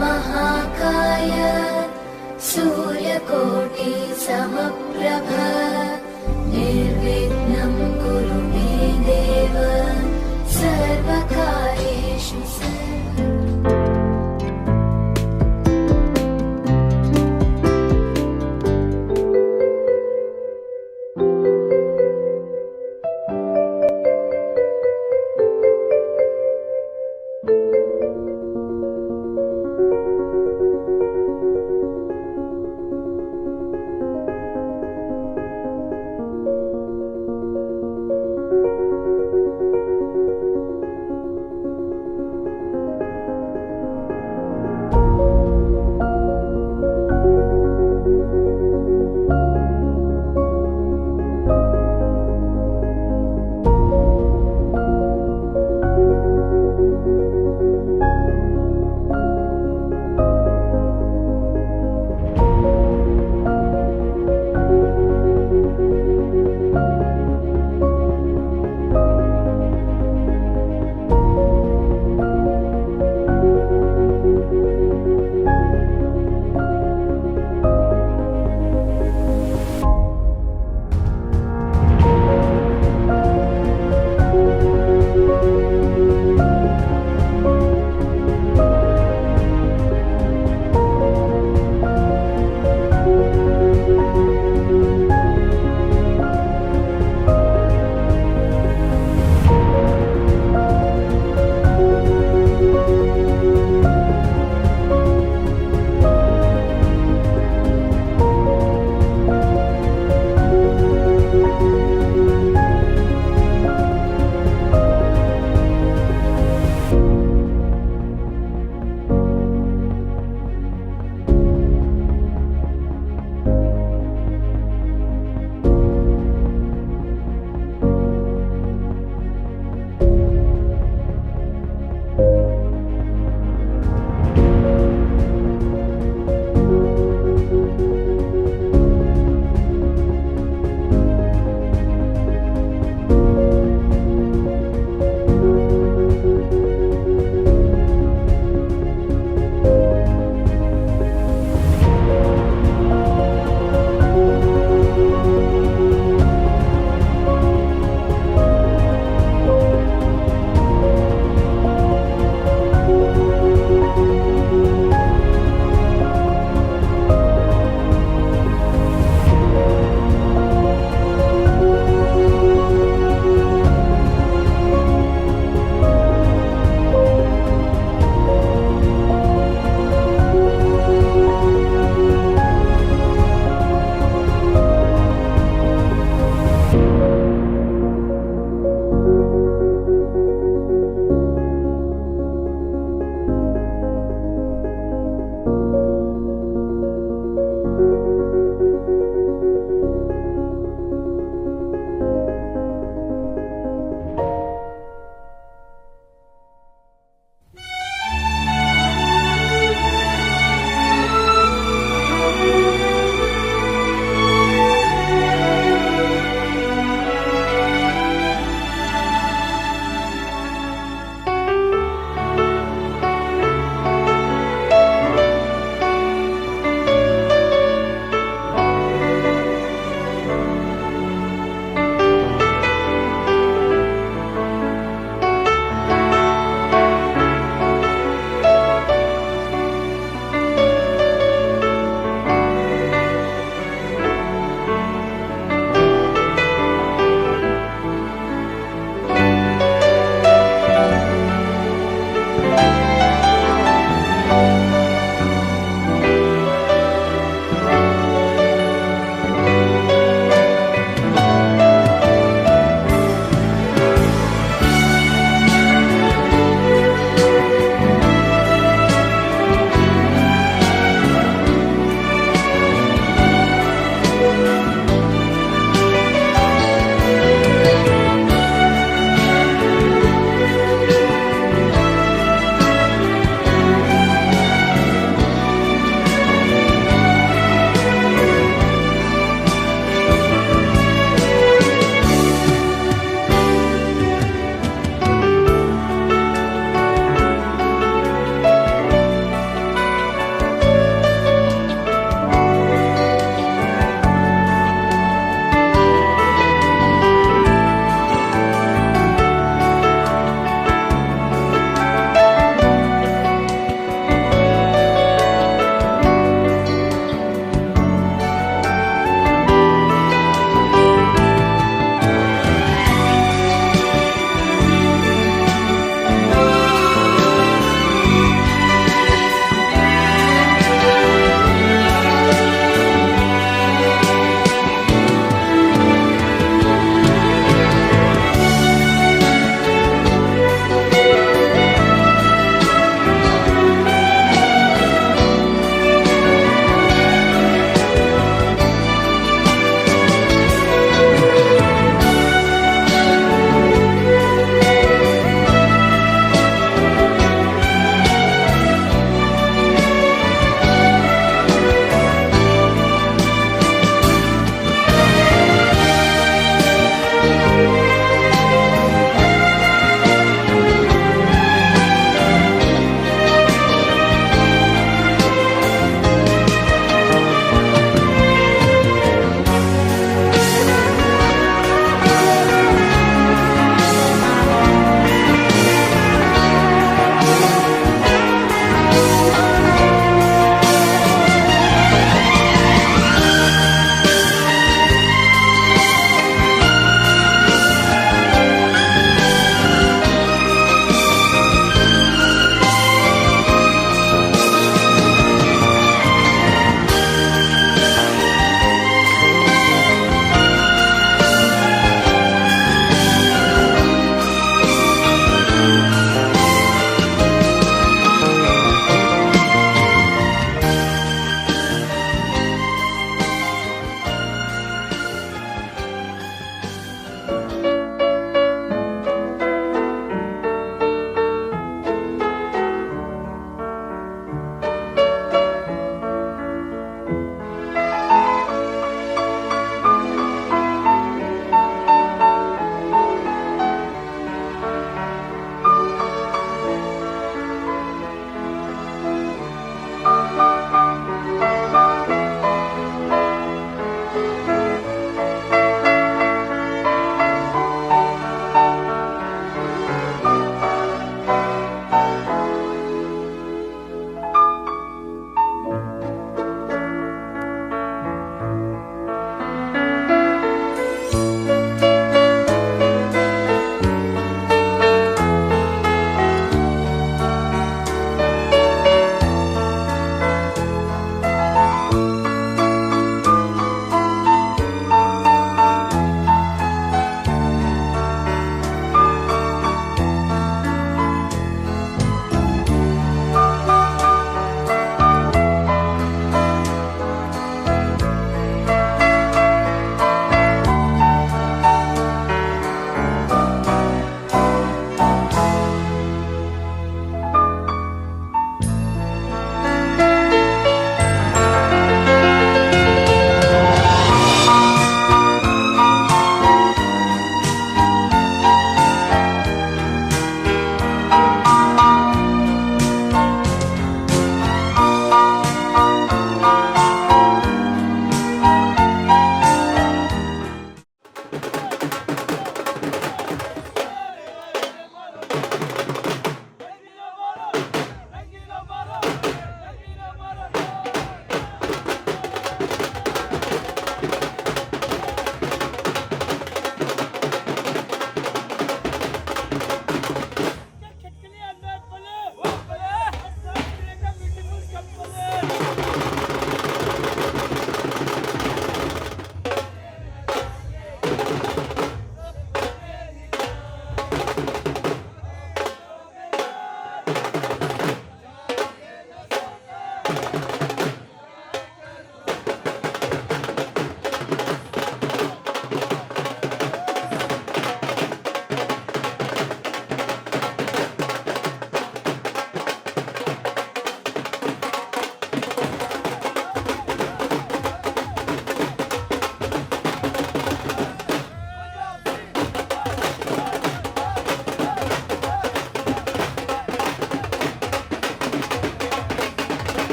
महाकाय सूर्यकोटि समप्रभ निर्विघ्नं कुरु मे देव सर्वकार्येषु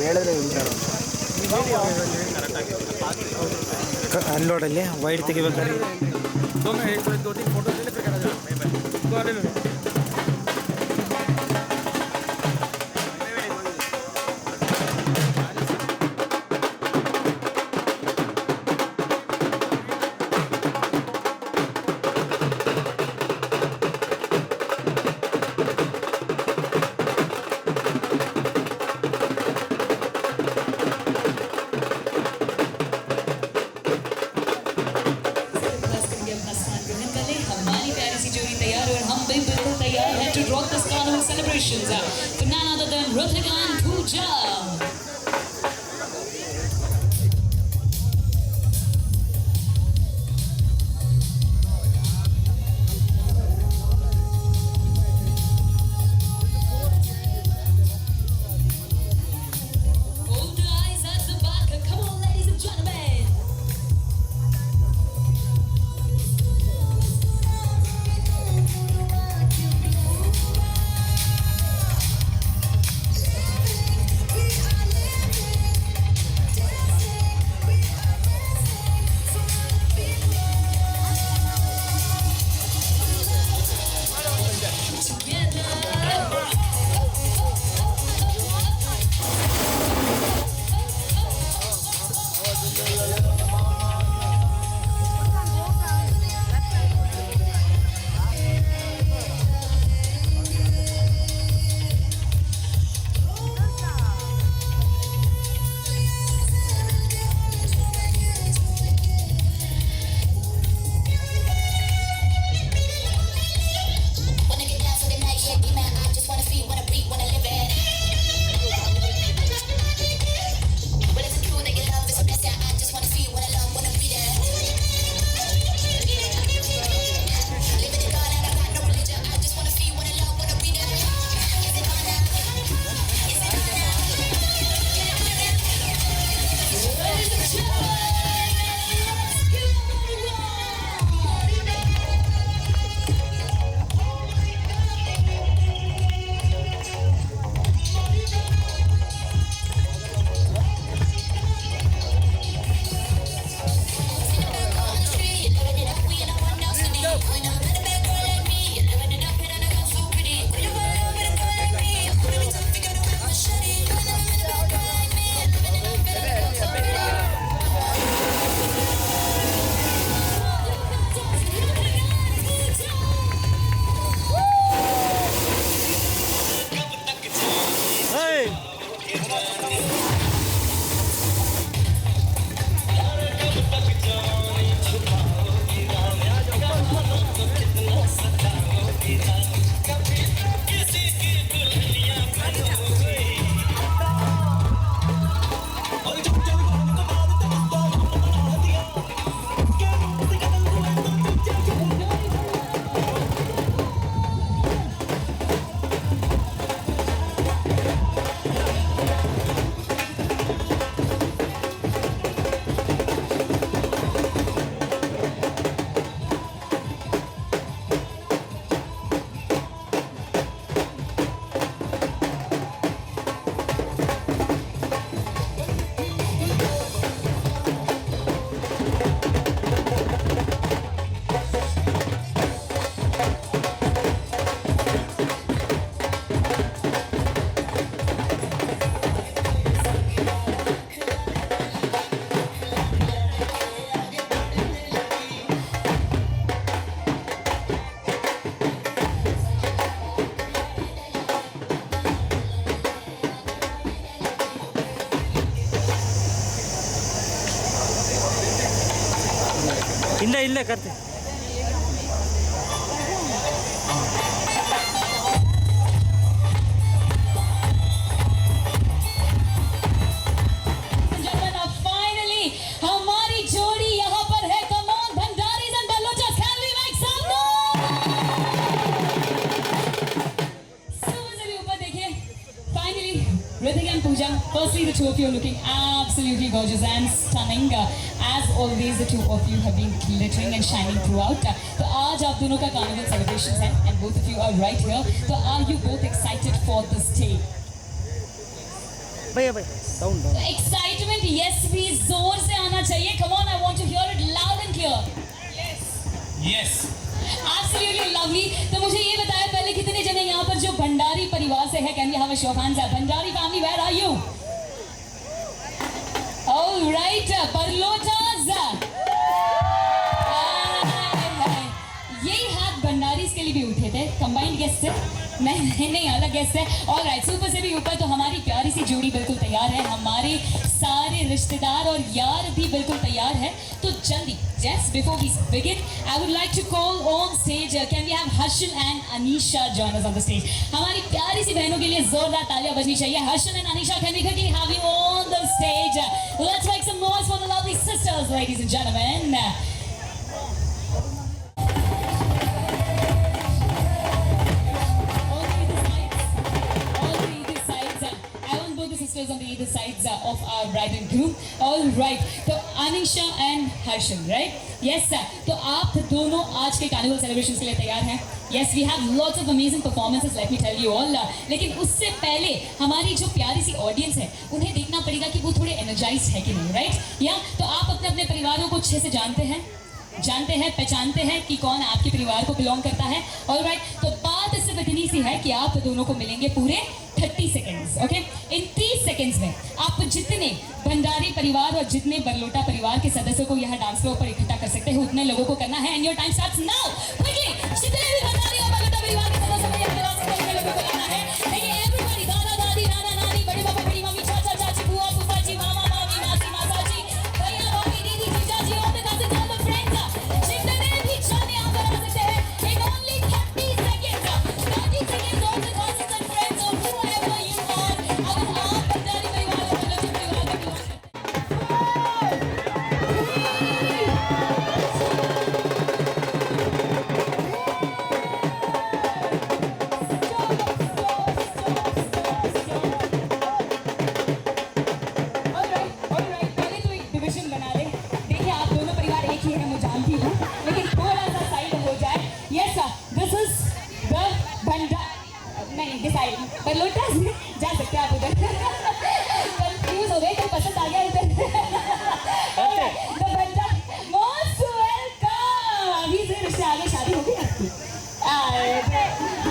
ಹೇಳಿದ್ರೆ ಹೇಳ್ತಾರೆ ಅಲ್ಲೋಡಲ್ಲಿ wide ತೆಗಿಬೇಕಾದ್ರೆ to rock this carnival celebrations for none other than Ritika and Pooja. Hold the eyes at the back. Come on, ladies and gentlemen. ಇಲ್ಲೇ ಕರ್ತೆ Ritika and Pooja, firstly the two of you are looking absolutely gorgeous and stunning. As always, the two of you have been glittering and shining throughout. So आज आप दोनों का carnival celebrations हैं and both of you are right here. So are you both excited for this day? भैया भैया down down excitement yes भी जोर से आना चाहिए. Come on, I want to hear it loud and clear. Yes absolutely lovely. तो मुझे ये बताया पहले कितने जने यहाँ पर जो भंडारी परिवार से है. Can we have a show of hands? Bhandari family, where are you? All right, बरलोटास. यही हाथ भंडारी के लिए भी उठे थे. कंबाइंड गेस्ट से नहीं अलग गेस्ट है. ऑलराइट, सुपर से भी ऊपर. तो हमारी प्यारी सी जोड़ी बिल्कुल तैयार है. हमारे सारे रिश्तेदार और यार भी बिल्कुल तैयार है. तो जल्दी, just before we begin, I would like to call on stage. Can we have Harshal and Anisha join us on the stage? हमारी प्यारी सी बहनों के लिए जोरदार तालियां बजनी चाहिए. Harshal and Anisha, can we quickly have you on the stage? Let's make some noise for the lovely sisters, ladies and gentlemen. Sisters on the either sides of our bride and groom. All right. तो Anisha and Harshal, right? Yes sir. तो आप दोनों आज के carnival celebrations के लिए तैयार हैं? Yes, we have lots of amazing performances, let me tell you all. लेकिन उससे पहले हमारी जो प्यारी सी ऑडियंस है उन्हें देखना पड़ेगा कि वो थोड़े एनर्जाइज है कि नहीं, राइट? या तो आप अपने अपने परिवारों को अच्छे से जानते हैं, पहचानते हैं कि कौन आपके परिवार को बिलोंग करता है. ऑलराइट, तो बात सिर्फ इतनी सी है कि आप दोनों को मिलेंगे पूरे 30 सेकेंड्स. ओके, इन 30 सेकेंड्स में आप जितने भंडारी परिवार और जितने बरलोटा परिवार के सदस्यों को यहाँ डांस फ्लोर पर इकट्ठा कर सकते हैं उतने लोगों को करना है. And your time starts now. Quickly, जितने भी भंडारी और बरलोटा परिवार के सदस्यों को यहाँ डांस फ्लोर पर लोगों को करना है. देखिए, एवरीबॉडी, दादा दादी, नाना नानी, बड़े पापा बड़ी मम्मी, चाचा चाची, बुआ फूफा जी, मामा मामी, मासी मासा जी, भैया भाभी, दीदी जीजा जी, और the cousins and the friends, जितने भी जन यहाँ पर आ सकते हैं. In only 30 seconds, 30 seconds, all the cousins and friends or whoever you are, अगर आप भंडारी परिवार और बरलोटा परिवार के बिलोंग करते हैं. ऑलराइट, पहले तो एक डिवीजन बना ले. देखिए, आप दोनों परिवार एक ही है, मैं जानती हूँ, लेकिन थोड़ा सा साइड हो जाए. Yes sir, this is the भंडा नहीं डिसाइड बरलोटा जा सकते हैं आप उधर. कंफ्यूज हो गए, कोई पसंद आ गया इधर. द भंडा, मोस्ट वेलकम. अभी से रिश्ते आगे शादी होगी आपकी.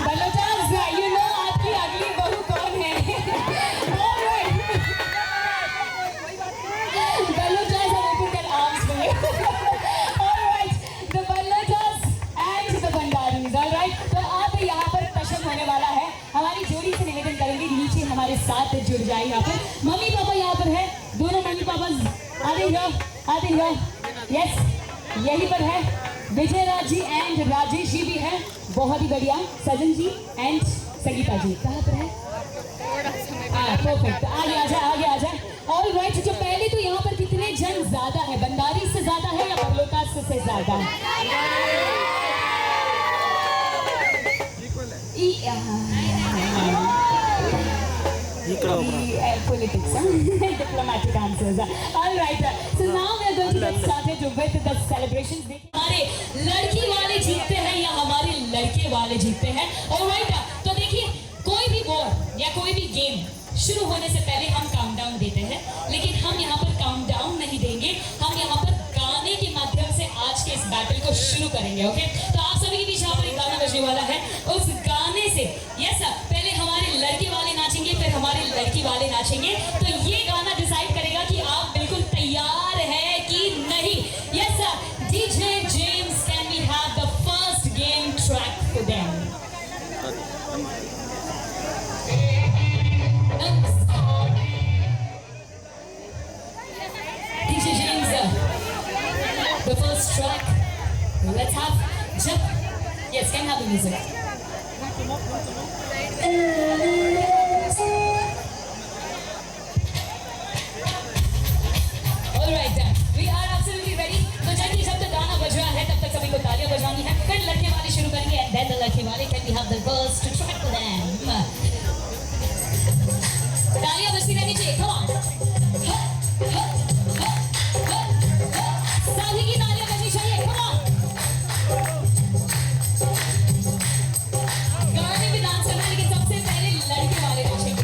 बरलोटा, यू नो आपकी अगली बहू कौन है. Alright, Balotas have opened their arms for you. Alright, the Balotas and the Bhandaris. Alright, तो आप यहाँ पर तशक होने वाला है. हमारी जोड़ी से निवेदन करेंगे कि नीचे हमारे साथ जुड़ जाए. यहाँ पर मम्मी पापा यहाँ पर है. दोनों मम्मी पापा आते हैं. यस, यहीं पर है. विजय राज जी एंड राजेश जी भी है. बहुत ही बढ़िया. सजन जी एंड संगीता जी कहाँ पर है? परफेक्ट. आगे आ जाए. ऑल राइट, जो पहले तो यहाँ पर कितने जन ज्यादा है? भंडारी से ज्यादा है या बरलोटा से ज्यादा है? Politics, diplomatic answers. All right, so now we are going to get started with the celebrations. हमारे लड़की वाले जीतते हैं या हमारे लड़के वाले जीतते हैं? All right, तो देखिए, कोई भी वॉर या कोई भी गेम शुरू होने से पहले हम काउंटडाउन देते हैं, लेकिन हम यहाँ पर काउंटडाउन नहीं देंगे. हम यहाँ पर गाने के माध्यम से आज के इस बैटल को शुरू करेंगे. ओके, तो आप सभी के बीच यहाँ पर एक गाना बजने वाला है. उस गाने से यस सर, पहले हमारे लड़के वाले नाचेंगे, फिर हमारे लड़की वाले नाचेंगे. तो ये गाना डिसाइड करेगा कि आप बिल्कुल तैयार है कि नहीं. Yes sir, DJ James, can we have the first game track for them? DJ James, the first track. Let's have jump. Yes, can have the music. All right, we are absolutely ready. तो जल्दी जब तक गाना बज रहा है तब तक सभी को तालियां बजानी है. फिर लड़के वाले शुरू करेंगे and then the लड़के वाले. Can we have the first track for them? तालियां बजती रहनी चाहिए. Come on. सभी की तालियां बजनी चाहिए. Come on. गाने में डांस करना है, लेकिन सबसे पहले लड़के वाले नाचेंगे.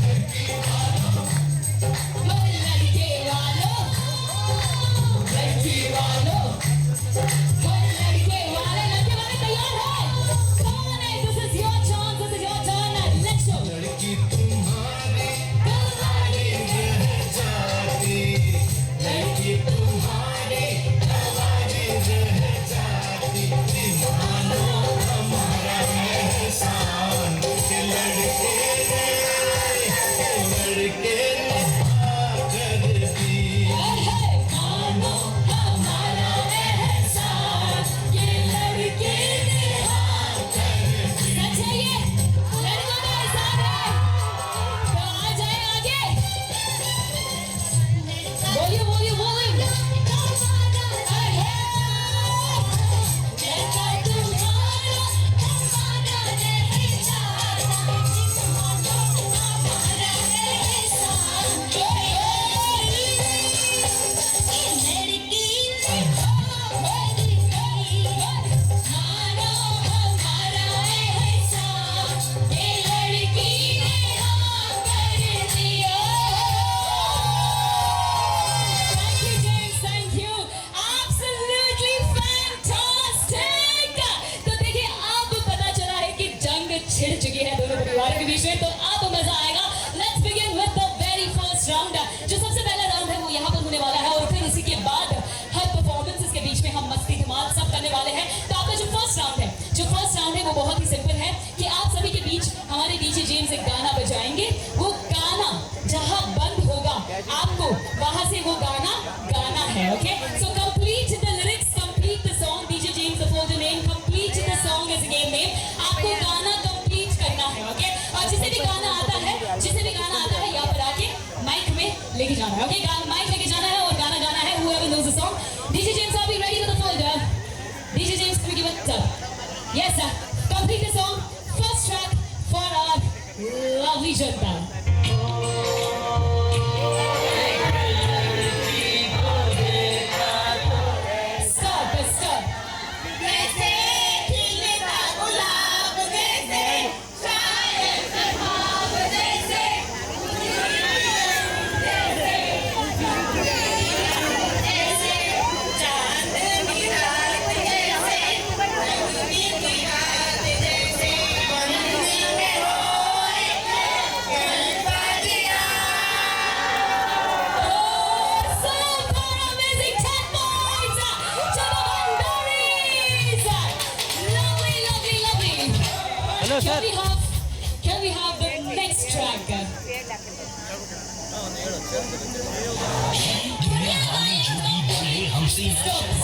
तो अब मजा आएगा. Let's begin with the very first round. जो सबसे पहला राउंड है वो यहाँ पर होने वाला है और फिर उसी के बाद हर परफॉर्मेंसेस के बीच में हम मस्ती धमाल सब करने वाले हैं. तो आपका जो फर्स्ट राउंड है वो बहुत ही सिंपल है कि आप सभी के बीच हमारे डीजे जेम्स एक गाना बजाएंगे. वो गाना जहाँ बंद होगा आपको वहां से वो गाना गाना है. Okay, so complete the lyrics, complete the song. DJ James the for the name, complete the song is game name. आपको गाना कंप्लीट करना है. ओके, और जिसे भी गाना आता है यहाँ पर आके माइक में लेके जाना है. ओके, माइक लेके जाना है और गाना गाना है. whoever knows the song. DJ James, are we ready for the folder? DJ James, can we give it up? Yes sir, complete the song. First track for our lovely Janta. Stop. जैसे खिले का गुलाब जैसे शायर का ख्वाब जैसे चांदनी रात जैसे रंगीन की रात जैसे मंदिर में रोए गणपतिया. So for amazing 10 points to the Bandaris. Lovely. Hello, sir. Can we have the next track?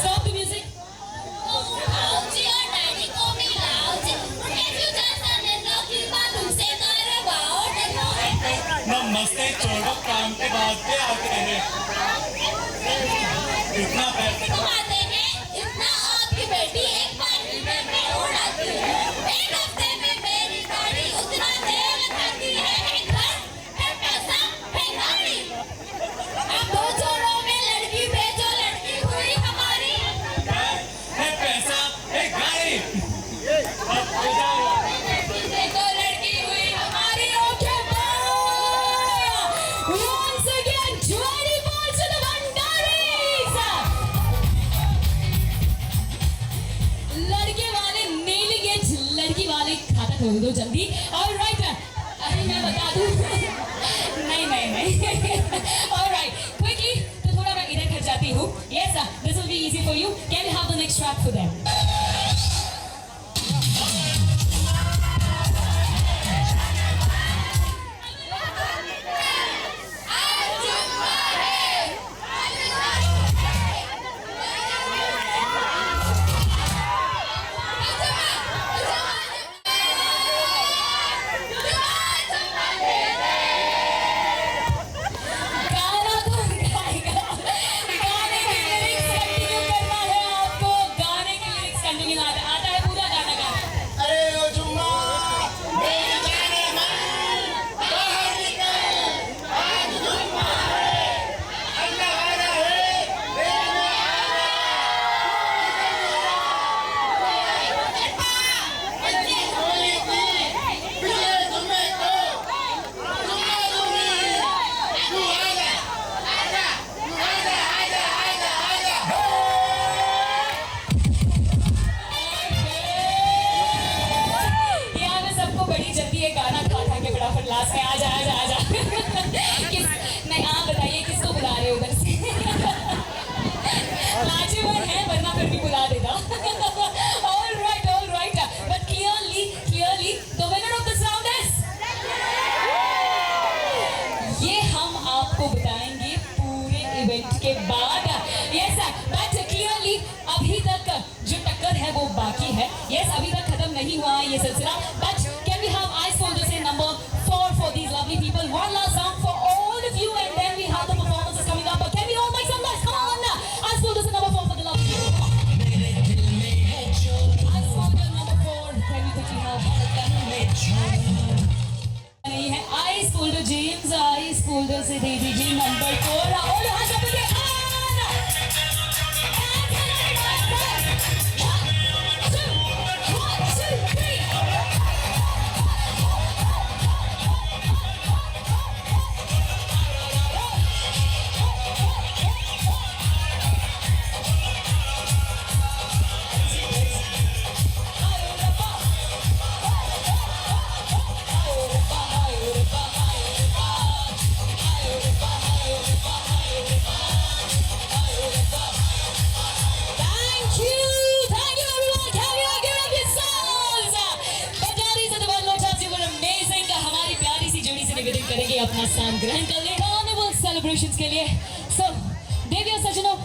Stop the music. आओजी और डैडी को मिलाओ जी. उनके फ्यूचर सननो की बात तुमसे करवाओ. नमस्ते छोड़ो काम के बाद पे आते हैं. इतना पैसा कमाते हैं इतना आपकी बेटी एक महीने में उड़ाती है. एक हफ्ते में मेरी गाड़ी उतना तेल खाती है. एक घर है पैसा है गाड़ी. अब दो जोड़ों में लड़की भेजो, लड़की हुई हमारी. है पैसा है गाड़ी. देखो लड़की हुई हमारी. Okay, bye. Once again, 20 points to the Bandaris. लड़के वाले nailing it, लड़की वाले खाता खोल दो जल्दी. All right. अरे मैं बता दूं. नहीं. All right. Quickly, तो थोड़ा मैं इधर कर जाती हूँ. Yes, sir. This will be easy for you. Can we have the next track for them? गाना कौन गाएगा? गाने के lyrics continue करना है आपको. गाने के lyrics continue आता है पूरा गाना गाना. अरे ओ जुम्मा मेरी जाने मन बाहर निकल. आज जुम्मा है अल्लाह वाला है मेरे बच्चे होली की पिछले जुम्मे को जुम्मा दूंगी. तू आजा. यहाँ पे सबको बड़ी जल्दी है गाना खा के फटाफट लास्ट में आजा. नहीं, आप बताइए किसको बुला रहे हो उधर से? लाजवाब है वरना फिर भी बुला देता. All right. But clearly, the winner of this round is. ये हम आपको बताएंगे पूरे इवेंट के बाद. Yes sir. But clearly अभी तक जो टक्कर है वो बाकी है. Yes, अभी तक खत्म नहीं हुआ है ये सिलसिला. But can we have ice folders in number 4 for these lovely people? One last round for all of you and then we have the performances coming up. But can we all make some noise? Come on now. Ice folders in number 4 for the lovely people. Ice folder number 4. Can we quickly have नहीं है. Ice folder James, ice folder से दे दीजिए number 4. All hands up again. One, two, 3. स्थान ग्रहण कर ले carnival celebrations के लिए। सो देवी और सज्जनों,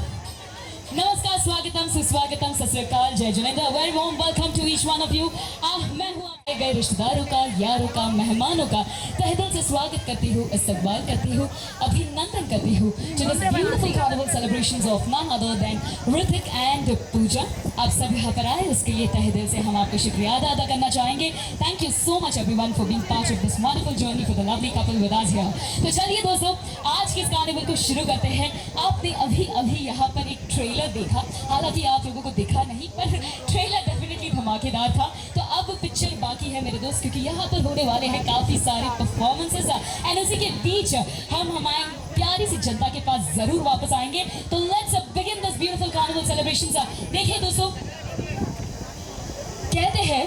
नमस्कार, स्वागतम, सुस्वागतम, सत श्री अकाल, जय Jinendra, very warm welcome to each one of you. मैं हूँ आपके गए रिश्तेदारों का, यारों का, मेहमानों का तहे दिल से स्वागत करती हूँ, इस्तकबाल करती हूँ, अभिनंदन करती हूँ to this beautiful carnival celebrations of none other than Hrithik and Pooja। आप सब यहाँ पर आए उसके लिए तहे दिल से हम आपको शुक्रिया अदा करना चाहेंगे। Thank you so much everyone for being part of this wonderful journey for the lovely couple with us here। तो चलिए दोस्तों, आज के इस कार्निवल को शुरू करते हैं। आपने अभी यहाँ पर एक ट्रेलर देखा, हालांकि आप लोगों को दिखा नहीं, पर ट्रेलर डेफिनेटली धमाकेदार था। तो अब पिक्चर बाकी है मेरे दोस्त, क्योंकि यहाँ पर होने वाले हैं काफी सारे परफॉर्मेंसेस एंड उसी के बीच हम हमारी प्यारी सी जनता के पास जरूर वापस आएंगे। तो let's begin this beautiful carnival celebrations. देखिए दोस्तों, कहते हैं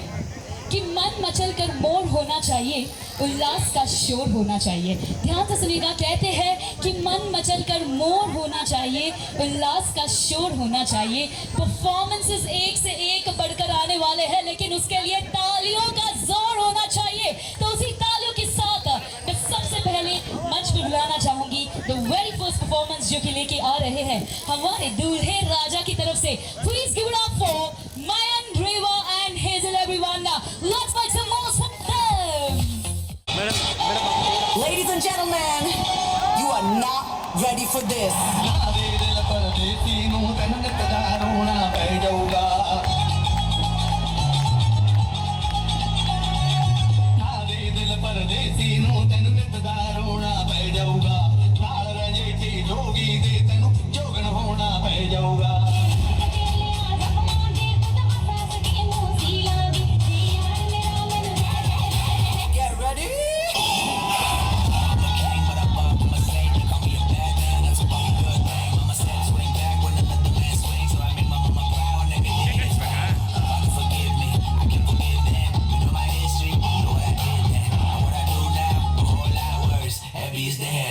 कि मन मचल कर मोर होना चाहिए, उल्लास का शोर होना चाहिए। ध्यान से सुनिएगा, कहते हैं कि मन मचल कर मोर होना चाहिए, उल्लास का शोर होना चाहिए। परफॉर्मेंसेस एक से एक बढ़कर आने वाले हैं, लेकिन उसके लिए तालियों का जोर होना चाहिए। तो उसी तालियों के साथ मैं सबसे पहले मंच पर बुलाना चाहूंगी द वेरी फर्स्ट परफॉर्मेंस जो कि लेके आ रहे हैं हमारे दूल्हे राजा की तरफ से। Please give it up for Mayan, Reva and Hazel everyone. Let's make some noise for them. Ladies and gentlemen, you are not ready for this. Get ready?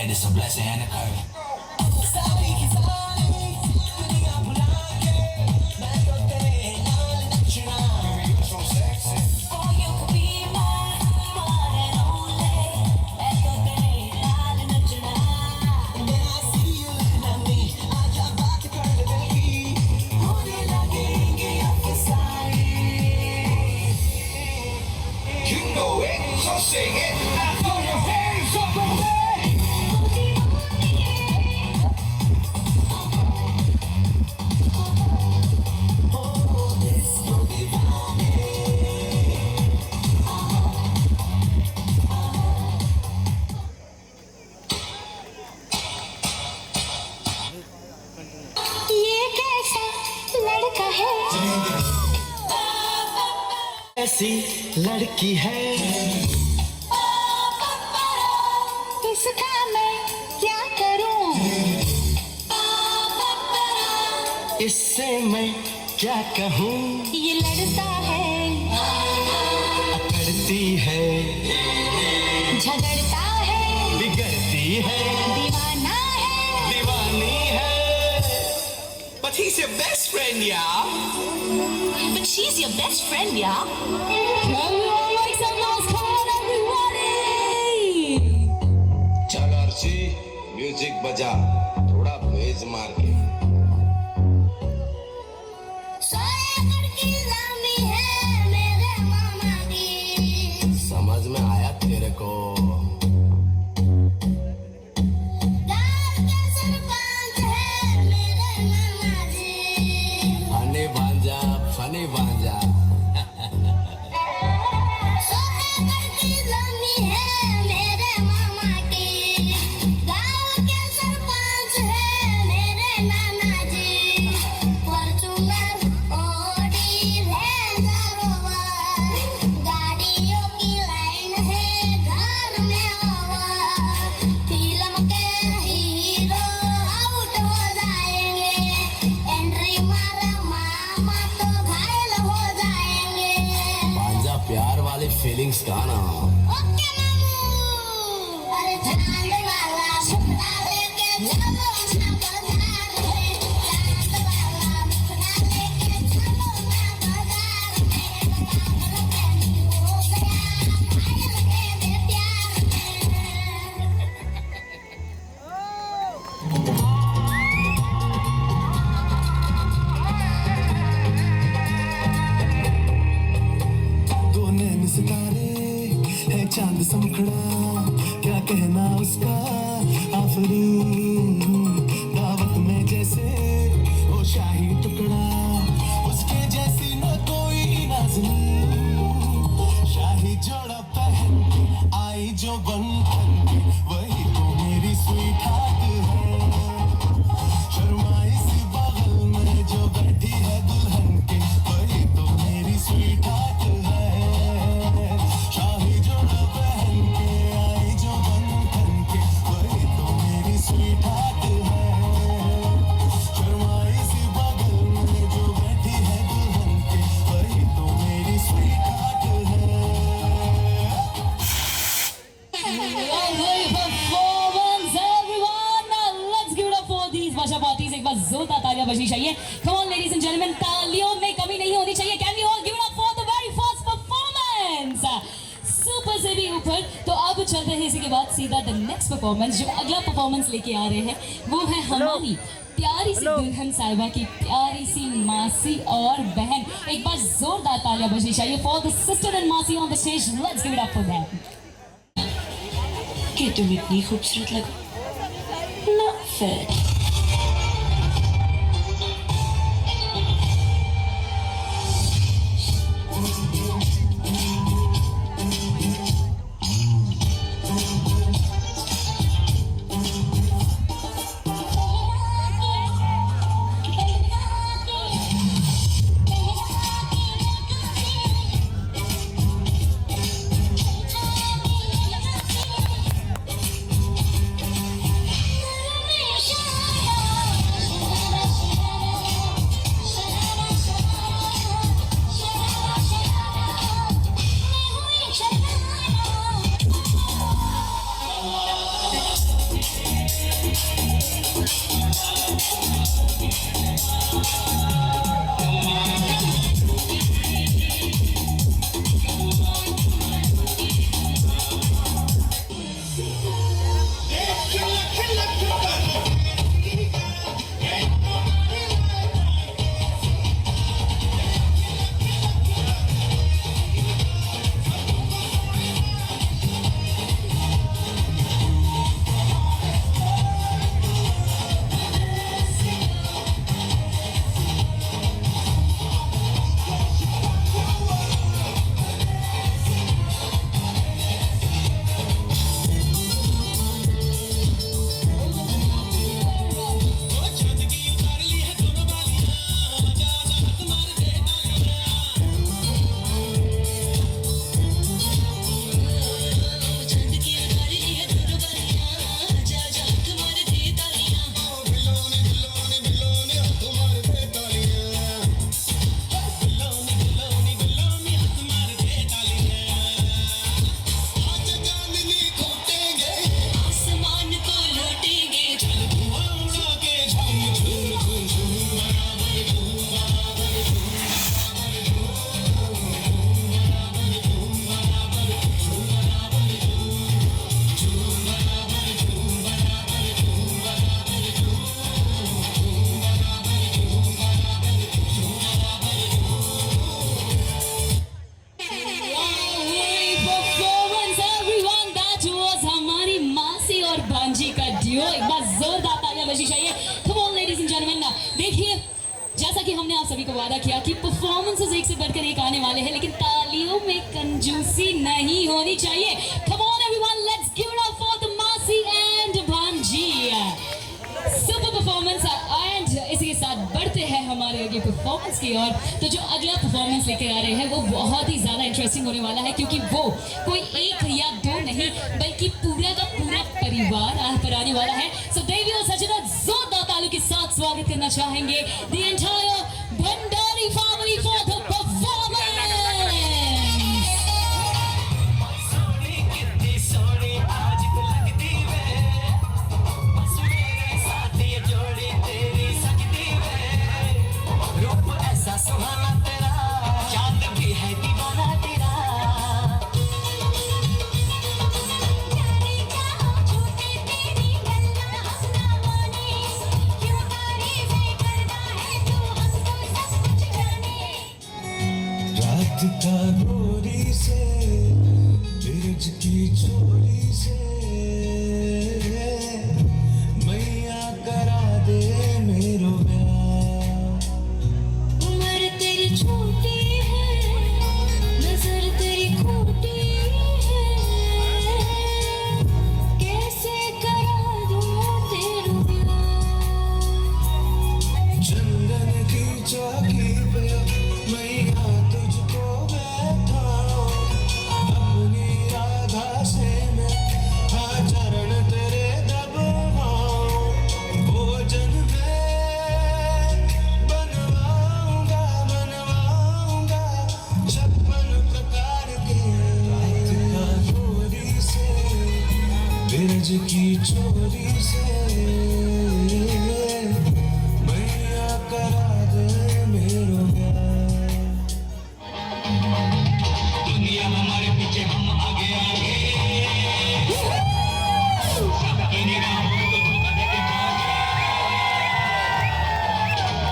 It's a blessing and a curse. You know it, so sing it. Now throw your hands up and say. ये कैसा लड़का है, ऐसी लड़की है, इसका मैं क्या करूं, इससे मैं क्या कहूँ। ये लड़ता है, अकड़ती है, झगड़ता है, बिगड़ती है, दीवाना है, दीवानी है। But he's your best friend, yeah. but she's your best friend, yeah. Everyone make some noise, come on everybody! चल अर्शी, म्यूजिक बजा, थोड़ा बेस मार के। सोयागढ़ की लामी है मेरे मामा की, समझ में आया तेरे को? गाँव के सरपंच है मेरे मामा जी। फनी भांजा। सोयागढ़ की लामी है मेरे मामा की, गाँव के सरपंच है मेरे नाना जी। फॉर्च्यूनर, ऑडी, रेंज रोवर, गाड़ियों की लाइन है घर में ओवर। फिल्म के हीरो आउट हो जाएंगे, एंट्री मारा मामा तो घायल हो जाएंगे। भांजा प्यार वाली फीलिंग्स का ना। ओके मामू, अरे चांद वाला सपना लेके चलो ना बाजार में, चांद वाला सपना लेके चलो ना बाजार में। कामल प्रेमी हो गया घायल मेरे प्यार में। चांद सा मुखड़ा, क्या कहना उसका आफरीन, दावत में जैसे वो शाही टुकड़ा, उसके जैसी न कोई नाज़नीन, शाही जोड़ा पहन के आई जो बन के, वही तो मेरी स्वीट हार्ट है। शर्माई सी बगल में जो बैठी है दुल्हन के, वही तो मेरी स्वीट हार्ट है। शाही जोड़ा पहन के आई जो बन के, वही तो मेरी स्वीट हार्ट है। शर्माई सी बगल में जो बैठी है दुल्हन के, वही तो मेरी स्वीट हार्ट है। Performance, everyone! Now let's give it up for these Vasha parties. एक बार जोरदार तालियां बजनी चाहिए. Come on, ladies and gentlemen, तालियों में कमी नहीं होनी चाहिए. Can we all give it up for the very first performance? Super से भी ऊपर. तो अब चलते हैं इसी के बाद सीधा the next performance. जो अगला performance लेके आ रहे हैं वो है हमारी प्यारी सी दुल्हन साहिबा की प्यारी सी मासी और बहन. एक बार जोरदार तालियां बजनी चाहिए for the sister and मासी on the stage. Let's give it up for them. कि तुम इतनी खूबसूरत लगो ना फिर जैसा कि हमने आप सभी को वादा किया कि परफॉर्मेंसेस एक से बढ़कर एक आने वाले हैं, लेकिन तालियों में कंजूसी नहीं होनी चाहिए. Come on everyone, let's give it up for the Masi and Bhanji. Super performance. And इसी के साथ बढ़ते हैं हमारे आगे परफॉर्मेंस की ओर. तो जो अगला परफॉर्मेंस लेकर आ रहे हैं वो बहुत ही ज्यादा इंटरेस्टिंग होने वाला है, क्योंकि वो कोई एक या दो नहीं बल्कि पूरा का पूरा परिवार पर आने वाला है. सो देवी और सजना जोरदार तालियों के साथ स्वागत करना चाहेंगे the entire Bhandari family for the performance. रात का गोरी से बिरज की छोटी है नजर तेरी खोटी है कैसे करा दूं तेरू प्यार चंदन की चौकी पे मैया तुझको बैठा अपनी राधा से मैं आचरण तेरे दबाऊं भोजन में बनवाऊंगा 56 प्रकार के रात का चोरी से बिरज की चोरी से मैया करा दे मेरो प्यार दुनिया हमारे पीछे हम आगे आगे सबकी निगाहों को धोखा देके भागे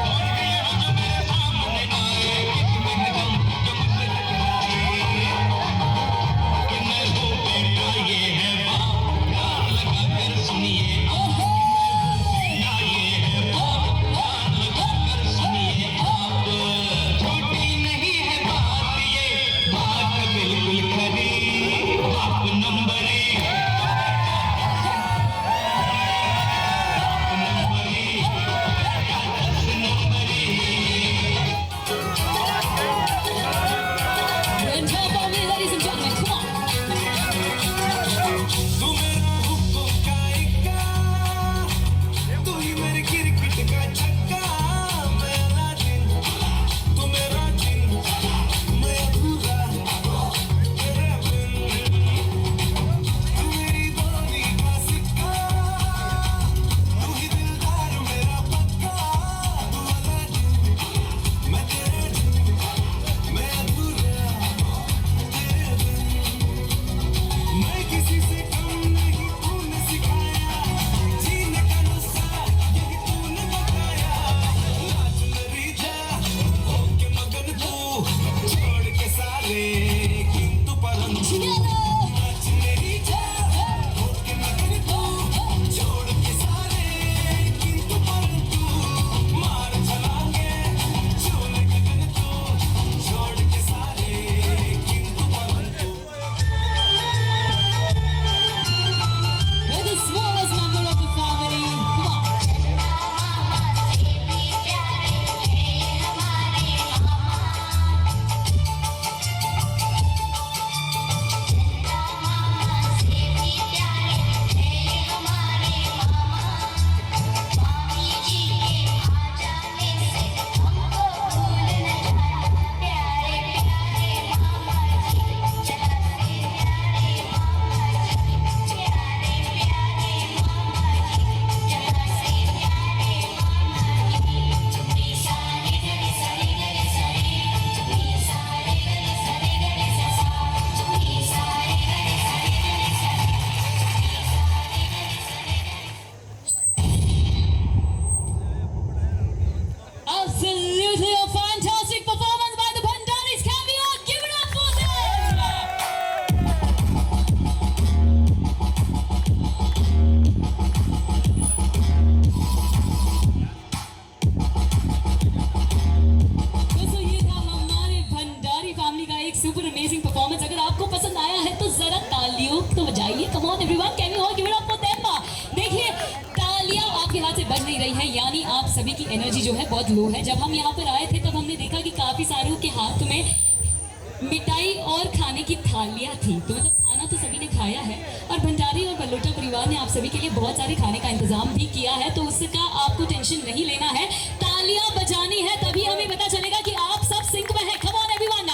और भी यहाँ जो मेरे सामने आए कितने में दम जो मुझसे टकराए कि मैं वो बेटा ये है बाप कान लगा कर सुनिए आप या ये है बाप कान लगा कर सुनिए आप छोटी नहीं है बात ये बात बिल्कुल खरी बाप नंबर एक Entire family, ladies and gentlemen, come on. तू मेरा हुक्म का इक्का तू ही मेरे क्रिकेट का छक्का मेरा दिन तू मेरा दिन मैं अधूरा तेरे बिन तू मेरी बोली का सिक्का तू ही दिलदार मेरा पक्का तू वाला दिन मैं तेरे दिन मैं अधूरा तेरे बिन मैं किसी से कम नहीं तूने सिखाया जीने का नुस्खा यही तूने बताया नाच मेरी जा होके मगन तू छोड़ के सारे किंतु परंतु नाच मेरी जा होके मगन तू छोड़ के सारे किंतु परंतु मार चलांगे छोड़ गगन तू छोड़ के सारे किंतु परंतु We're the smallest member of the family. Come on. Absolutely a fantastic performance by the Bhandaris. Can we all give it up for them? दोस्तों ये था हमारे भंडारी फैमिली का एक सुपर अमेजिंग परफॉर्मेंस। अगर आपको पसंद आया है तो जरा तालियों तो बजाइए। Come on everyone, can we all give it up for them? देखिए तालियां आपके हाथ से बज नहीं रही हैं, यानी आप सभी की एनर्जी जो है बहुत लो है। जब हम यहाँ पर आए थे तब हमने देखा कि काफी सारों के हाथ में मिठाई और खाने की थालियां थी, तो मतलब खाना तो सभी ने खाया है। और भंडारी और बलोटा परिवार ने आप सभी के लिए बहुत सारे खाने का इंतजाम भी किया है, तो उसका आपको टेंशन नहीं लेना है। तालियां बजानी है तभी हमें पता चलेगा कि आप सब सिंक में हैं। कम ऑन एवरीवन,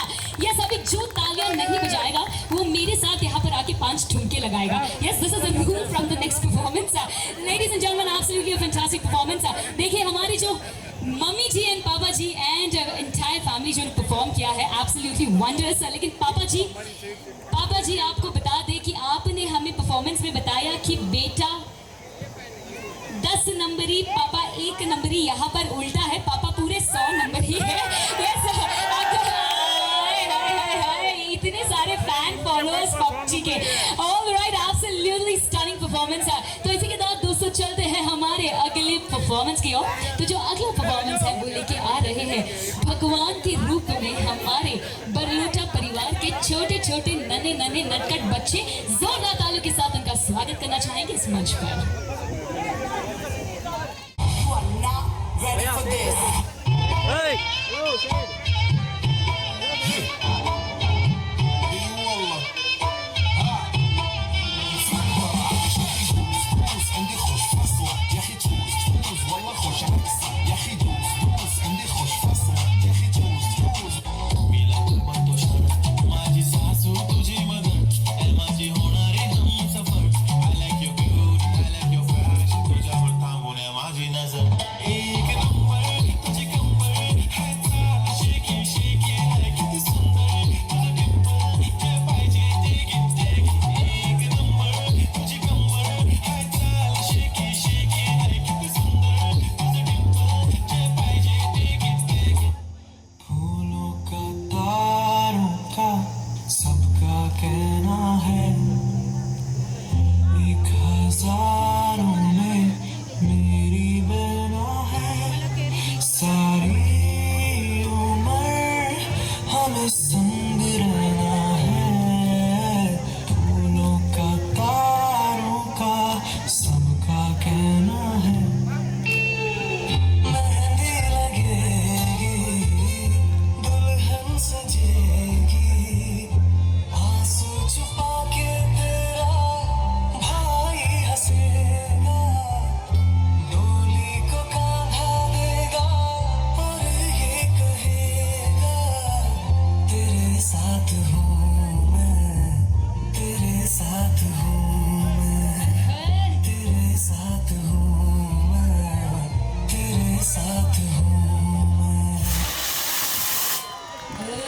ये सभी जो तालियां नहीं बजाएगा वो मेरे साथ यहाँ पर आके 5 ठुमके लगाएगा। Yes, this is a rule from the next performance. Ladies and gentleman, absolutely a fantastic performance. देखिए हमारी जो मम्मी जी एंड पापा जी एंड एंटायर फैमिली जो ने परफॉर्म किया है, एब्सोल्युटली वंडरस। लेकिन पापा जी आपको बता दें कि आपने हमें परफॉर्मेंस में बताया कि बेटा 10 नंबरी, पापा 1 नंबरी, यहाँ पर उल्टा है, पापा पूरे 100 नंबर ही है। Yes, इतने सारे फैन फॉलोअर्स पबजी के। All right, absolutely stunning performance है। तो इसी के साथ दोस्तों चलते हैं हमारे अगले परफॉर्मेंस की ओर। तो जो अगला परफॉर्मेंस है वो लेके आ रहे हैं भगवान के रूप में हमारे बरलोटा परिवार के छोटे छोटे नन्हे नन्हे नटखट बच्चे। जोरदार तालियों के साथ उनका स्वागत करना चाहेंगे इस मंच पर। Ready for this?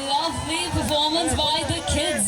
Lovely performance by the kids.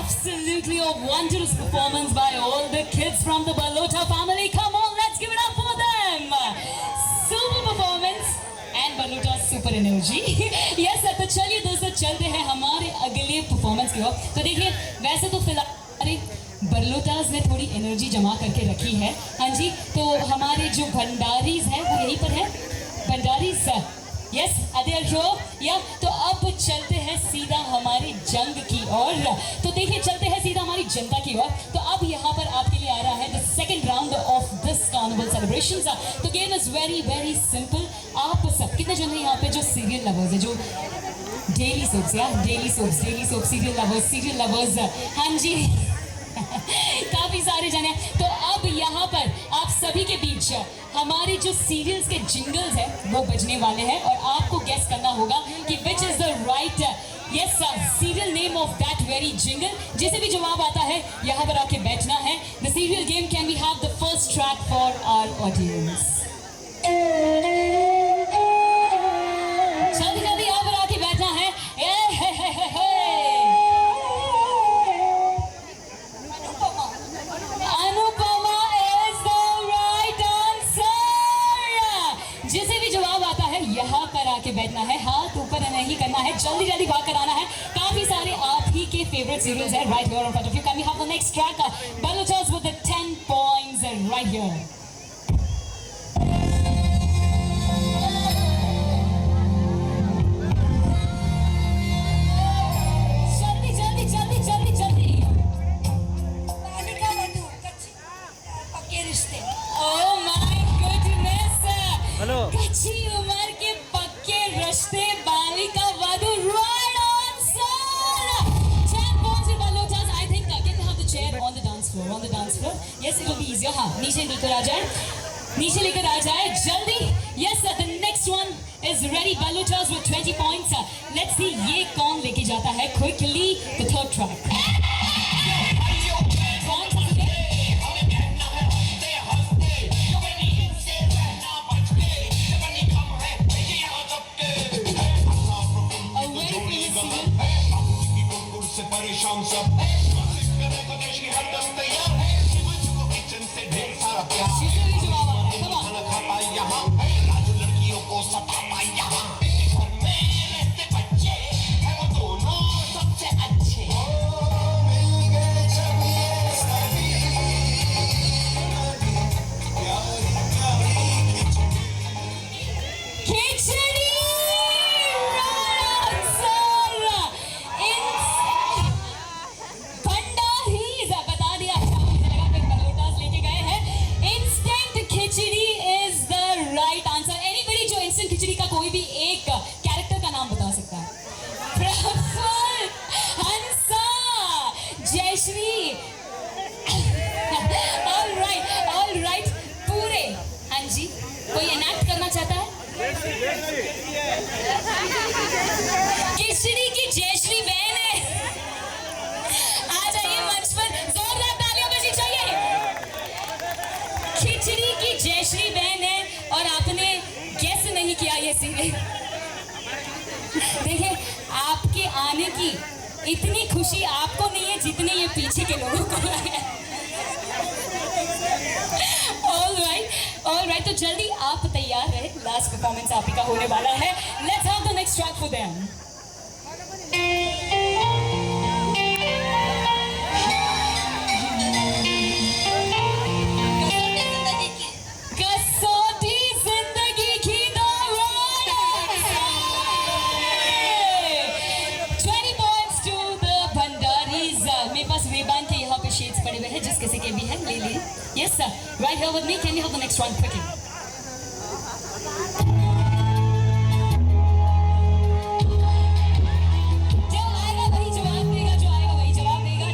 Absolutely a wondrous performance by all the kids from the Balota family. Come on, let's give it up for them. Super performance and Balota super energy. Yes sir, तो चलिए दोस्तों चलते हैं हमारे अगले performance की ओर। तो देखिए वैसे तो फिलहाल बर्लोटास ने थोड़ी एनर्जी जमा करके रखी है। हाँ जी, तो हमारे जो भंडारीज हैं वो यहीं पर है। भंडारीज, यस, अदर शो या। तो अब चलते हैं सीधा हमारी जंग की ओर। तो देखिए, चलते हैं सीधा हमारी जनता की ओर। तो अब यहाँ पर आपके लिए आ रहा है the second round of this carnival celebrations. तो game is very very simple. आप सब कितने जन हैं यहाँ पे जो सीरियल लवर्स है, जो डेली सोप्स या डेली सोप सीरियल लवर्स, हाँ जी काफी सारे जने हैं। तो अब यहाँ पर आप सभी के बीच हमारे जो सीरियल्स के जिंगल्स हैं वो बजने वाले हैं और आपको गेस करना होगा कि which is the right yes serial name of that very jingle. जैसे भी जवाब आता है यहाँ पर आके बैठना है। The serial game, can we have the first track for our audience. जल्दी जल्दी यहाँ पर आके बैठना है। Anupama is the right answer. जिसे भी जवाब आता है यहाँ पर आके बैठना है, हाथ ऊपर नहीं करना है, जल्दी जल्दी भाग कर आना है। काफी सारे आप ही के फेवरेट सीरियल्स हैं right here in front of you. Can we have the next track? बलोचास with the 10 points right here. Hello, Kachchi Umar Ke Pakke Rishte, Balika Vadhu, right answer. 10 points for Balotas. I think can we have the chair on the dance floor? On the dance floor. Yes, it will be easier. हाँ, नीचे लेकर आ जाए, नीचे लेकर आ जाए जल्दी। Yes, the next one is ready. Balotas with 20 points. Let's see ये कौन लेके जाता है quickly the third track. कौन सा है? परेशान सब देशी हर दस तैयार है, किचन से ढेर सारा प्यार, खाना खाता यहाँ, राजू लड़कियों को सताता यहाँ, घर में रहते बच्चे हैं वो दोनों सबसे अच्छे। मिल गए जब ये सभी खिचड़ी खिचड़ी का कोई भी एक कैरेक्टर का नाम बता सकता है? प्रफुल्ल, हंसा, जयश्री। ऑल राइट पूरे। हाँ जी, कोई एनैक्ट करना चाहता है? खिचड़ी की जयश्री बहन है, आ जाइए मंच पर, जोरदार तालियों बजनी चाहिए। खिचड़ी की जयश्री बहन है और आपने गेस नहीं किया ये सीरियल। देखिए, आपके आने की इतनी खुशी आपको नहीं है जितनी ये पीछे के लोगों को है। ऑल राइट, तो जल्दी आप तैयार रहे, लास्ट परफॉर्मेंस आप ही का होने वाला है। Let's have the next track for them. पड़े हुए हैं, जिस किसी के भी है ले ले। Yes sir, right here with me. Can you have the next one quickly? जो आएगा वही जवाब देगा, जो आएगा वही जवाब देगा।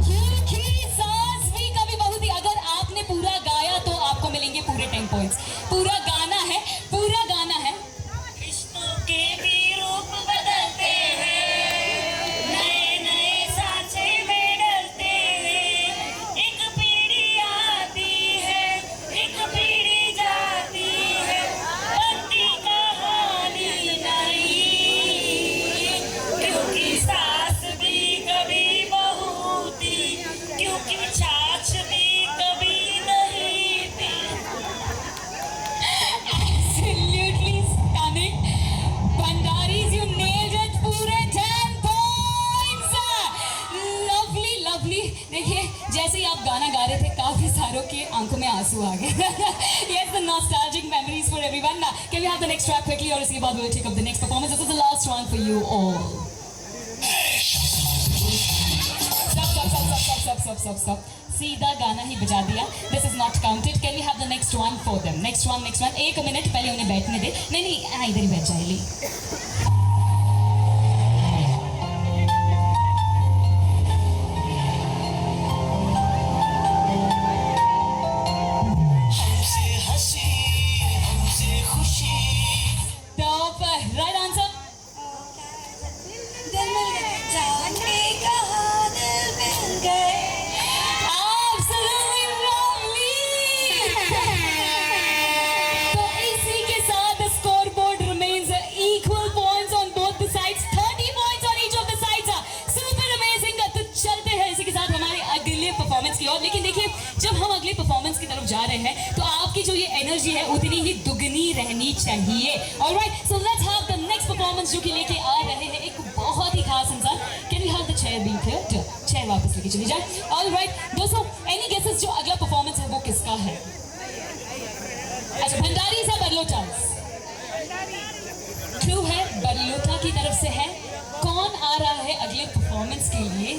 क्योंकि सांस भी कभी बहुत ही, अगर आपने पूरा गाया तो आपको मिलेंगे पूरे 10 points। पूरा गाना है। रिश्तों के भी रूप बदलते हैं, नए नए सांचे में डलते हैं, एक पीढ़ी आती है, एक पीढ़ी जाती है, बनती कहानी नई, क्योंकि सास भी कभी बहू थी, क्योंकि छाछ भी कभी नहीं थी। आंसू आ गए. Yes, the nostalgic memories for everyone. Now, can we have the next track quickly, or is it about we'll take up the next performance? This is the last one for you all. Stop. सीधा गाना ही बजा दिया. This is not counted. Can we have the next one for them? Next one. 1 minute पहले उन्हें बैठने दे. नहीं हाँ इधर ही बैठ जाए ली. Right answer. दिल मिल गए जाने कहा दिल मिल गए. Absolutely lovely. तो इसी के साथ the scoreboard remains equal points on both the sides. 30 points on each of the sides. Super amazing. तो चलते हैं इसी के साथ हमारे अगले परफॉर्मेंस की ओर. लेकिन देखिए जब हम अगले परफॉर्मेंस की तरफ जा रहे हैं तो आपकी जो ये एनर्जी है उतनी ही दुगनी रहनी चाहिए. Alright, so let's have the next performance जो कि लेके आ रहे हैं एक बहुत ही खास इंसान. Can we have the chair being cleared? Chair वापस लेके चली जाए. Alright, दोस्तों any guesses जो अगला परफॉर्मेंस है वो किसका है? अच्छा भंडारी से बरलोटा. ट्रू है बरलोटा की तरफ से है. कौन आ रहा है अगले परफॉर्मेंस के लिए?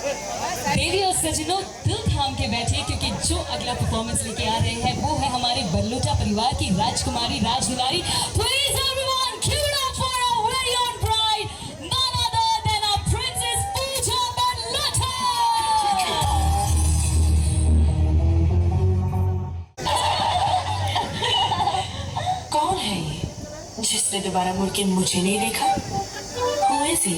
देवी और सजनों दिल थाम के बैठे क्योंकि जो अगला परफॉर्मेंस लेके आ रहे हैं वो है हमारे बरलोटा परिवार की राजकुमारी Rajdulari. Please everyone give it up for our very own bride, none other than our Princess Pooja Barlota. कौन है ये जिसने दोबारा मुड़ के मुझे नहीं देखा? Who is he?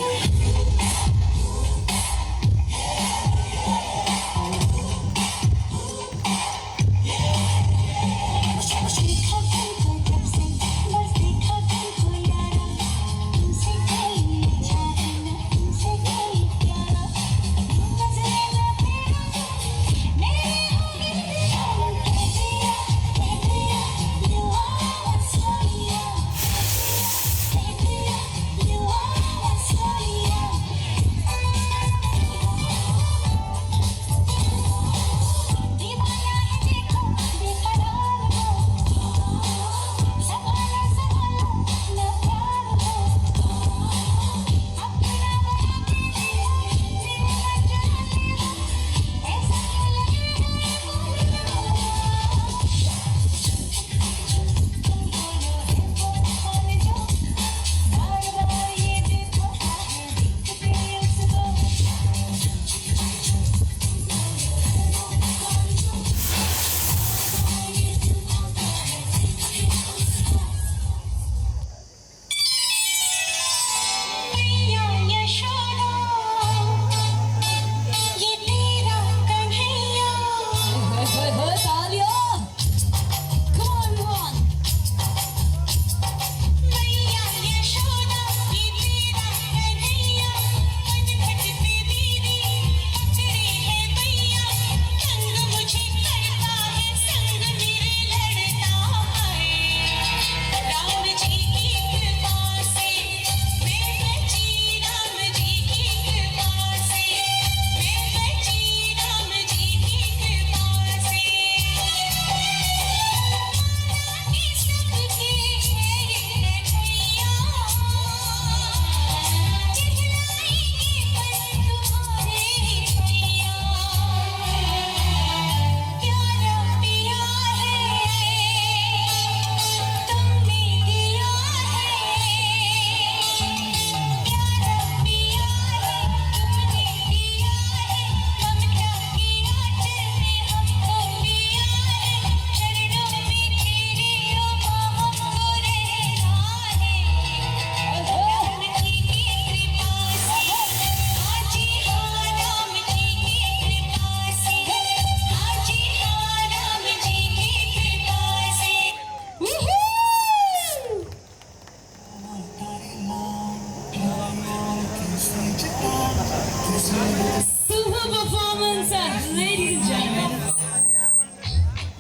Super performance, ladies and gentlemen.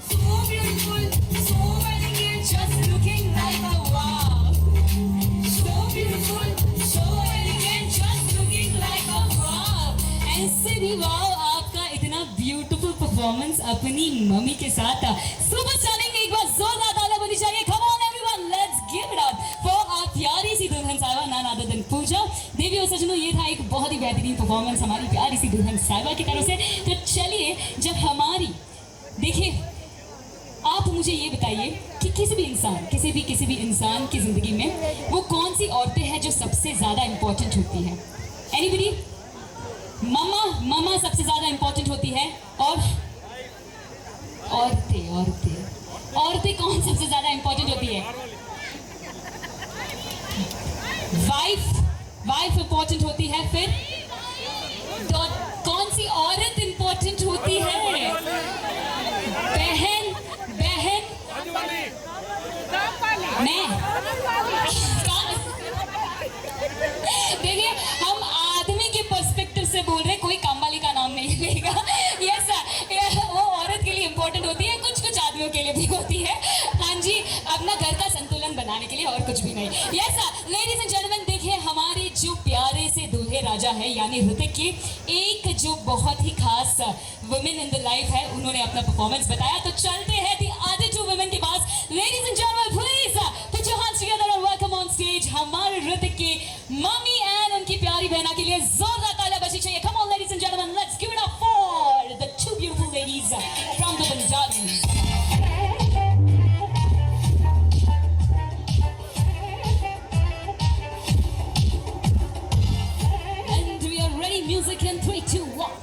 So beautiful, so elegant, just looking like a wow. So beautiful, so elegant, just looking like a wow. And Siri, wow, आपका इतना beautiful performance परफॉर्मेंस अपनी mummy के साथ super starting एक बार जोरदार तालियां बजनी चाहिए। Come on everyone, let's give it up for our प्यारी सी दुल्हन साहिबा, नन अदर देन पूजा। देवी और सज्जनों, ये था एक बहुत ही बेहतरीन परफॉर्मेंस हमारी प्यारी सी दुल्हन साहिबा की तरफ से। तो चलिए, जब हमारी देखिए, आप मुझे ये बताइए कि किसी भी इंसान की जिंदगी में वो कौन सी औरतें हैं जो सबसे ज्यादा इंपॉर्टेंट होती हैं? एनीबडी? मम्मा सबसे ज्यादा इंपॉर्टेंट होती है। और औरतें कौन सबसे ज्यादा इंपॉर्टेंट होती है? वाइफ इंपॉर्टेंट होती है। फिर कौन सी औरत इंपॉर्टेंट होती है? बहन। देखिए, हम आदमी के पर्सपेक्टिव से बोल रहे, कोई काम वाली का नाम नहीं लेगा। यस सर, वो औरत के लिए इंपॉर्टेंट होती है, कुछ आदमियों के लिए भी होती है। हाँ जी, अपना घर का संतुलन बनाने के लिए, और कुछ भी नहीं। Yes sir, ladies and gentleman, देखिए हमारे जो प्यारे से दूल्हे राजा है यानी ऋतिक के एक जो बहुत ही खास वुमेन इन द लाइफ है, उन्होंने अपना परफॉर्मेंस बताया। तो चलते हैं दी अदर टू वुमेन के पास। Ladies and gentleman, please put your hands together and welcome on stage हमारे ऋतिक के मम्मी एंड उनकी प्यारी बहना के लिए जोरदार तालियां बजनी चाहिए। Come on ladies and gentleman, let's give it up for the two beautiful ladies from the Punjab. Music in 3, 2, 1.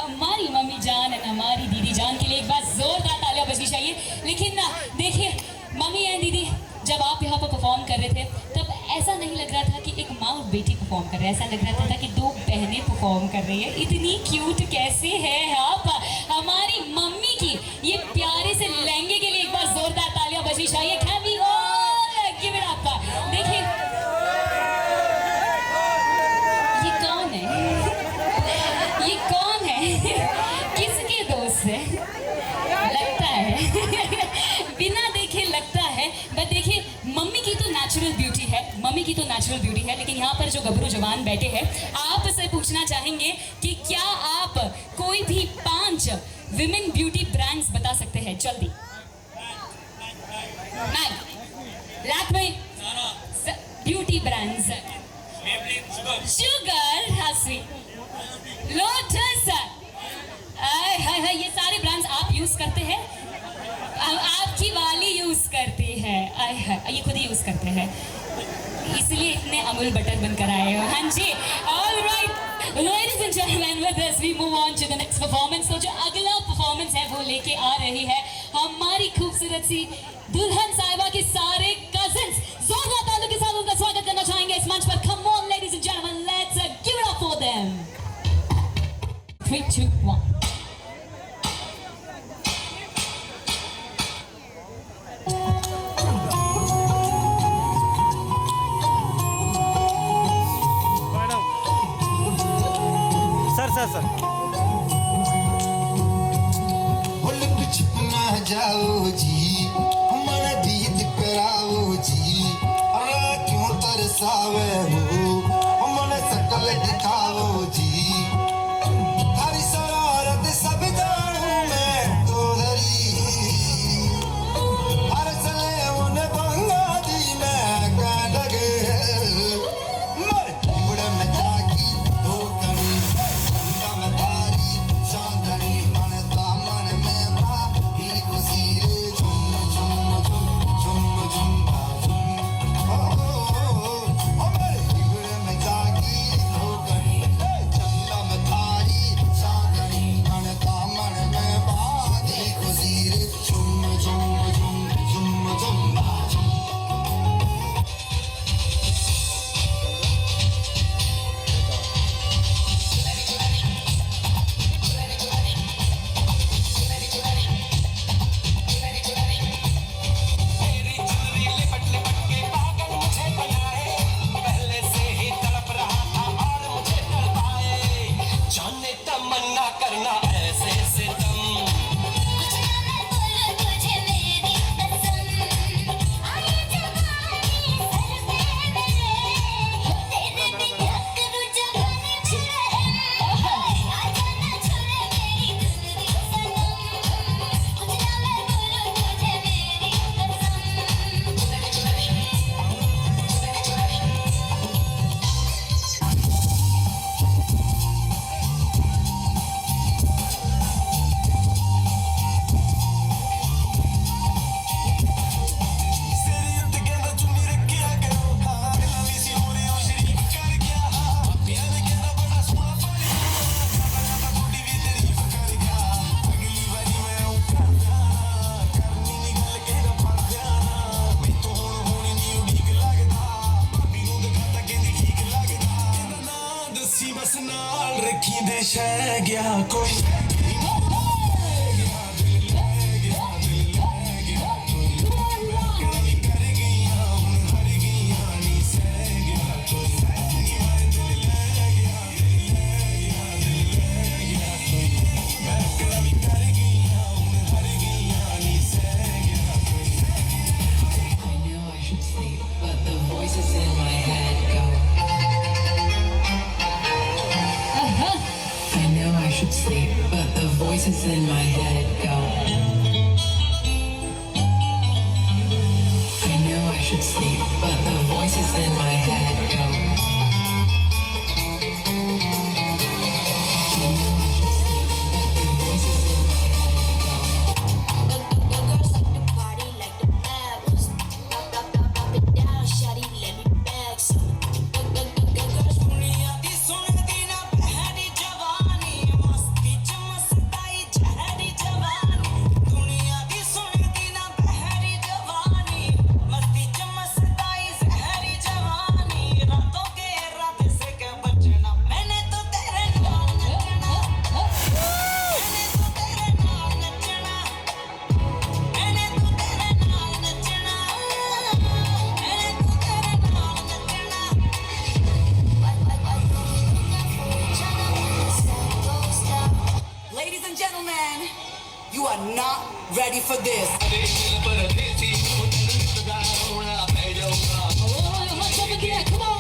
हमारी मम्मी जान और हमारी दीदी जान के लिए एक बार जोरदार तालियां बजनी चाहिए। लेकिन देखिए मम्मी एंड दीदी, जब आप यहाँ पर परफॉर्म कर रहे थे तब ऐसा नहीं लग रहा था कि एक माँ और बेटी परफॉर्म कर रहे हैं, ऐसा लग रहा था कि दो बहनें परफॉर्म कर रही है। इतनी क्यूट कैसे है आप? हमारी मम्मी की ये प्यारे से लहंगे के लिए एक बार जोरदार तालियां बजनी चाहिए। Can we all give it up? देखिए ये कौन है? ये कौन है? किसके दोस्त है? लगता है बिना देखे लगता है। बट देखिए मम्मी की तो नेचुरल ब्यूटी है, मम्मी की तो नेचुरल ब्यूटी है, लेकिन यहाँ पर जो गबरू जवान बैठे हैं आपसे पूछना चाहेंगे कि क्या आप कोई भी 5 विमेन ब्यूटी ब्रांड्स बता सकते हैं? जल्दी। लैक्मे ब्यूटी ब्रांड्स, लोटस, हाय हाय हाय, ये सारे ब्रांड्स आप यूज करते हैं? आपकी वाली यूज करती है, आय हाय, ये खुद ही यूज करते हैं, इसलिए इतने अमूल बटर बनकर आए हो। हाँ जी, all right ladies and gentleman, with this we move on to the next performance. तो जो अगला परफॉर्मेंस है वो लेके आ रही है हमारी खूबसूरत सी दुल्हन साहिबा के सारे कजिन्स। जोरदार तालियों के साथ उनका स्वागत करना चाहेंगे इस मंच पर। Come on ladies and gentleman, let's give it up for them. 3, 2, 1। Sir ना जाओ जी, हमारा दीद कराओ जी, अरे क्यों तरसावे हो, हमारे शकल दिखाओ जी, हरी शरारत सब जानू मैं तो धरी, हर सले उन्हें बंगा दी मैं का लगे, मर उड़े में जागी दो करी, में तारी चांदनी मन दामन में बाही कुसीरे झुम झुम झुम झुम झुम झुम, ओ मेरे उड़े में जागी दो करी, चंदा में तारी चांदनी मन दामन में बाही कुसीरे झुम झुम झुम झुम झुम झुम। जाने तमन्ना करना ऐसे सितम, बोलो तुझे मेरी कसम, आए जवानी सर पे मेरे, तेरे बिना करूँ जवानी छुरे, आजा ना छुरे मेरी दुल्हनी सनम, कुछ ना मैं बोलूं तुझे मेरी दसी बस नाल रखी दे शह गया कोई, I know I should sleep, but the voices in my head go. I know I should sleep, but the voices in my head go. I know I should sleep, but the voices in my head go. I know I should sleep, but the voices in my head go. girls like to party like the bad ones. Pop it down, shawty, let me bag some. Girls दुनिया दी सुनदी ना बहरी जवानी, मस्ती च मस्ताई जहरी जवानी, दुनिया दी सुनदी ना बहरी जवानी, मस्ती च मस्ताई जहरी जवानी, रातों के रात से क्या बचना, मैंने तो तेरे नाल नचना, मैंने तो तेरे नाल नचना, मैंने तो तेरे नाल नचना, मैंने तो तेरे नाल नचना। Ladies and gentlemen, you are not ready for this. What's up again? Come on.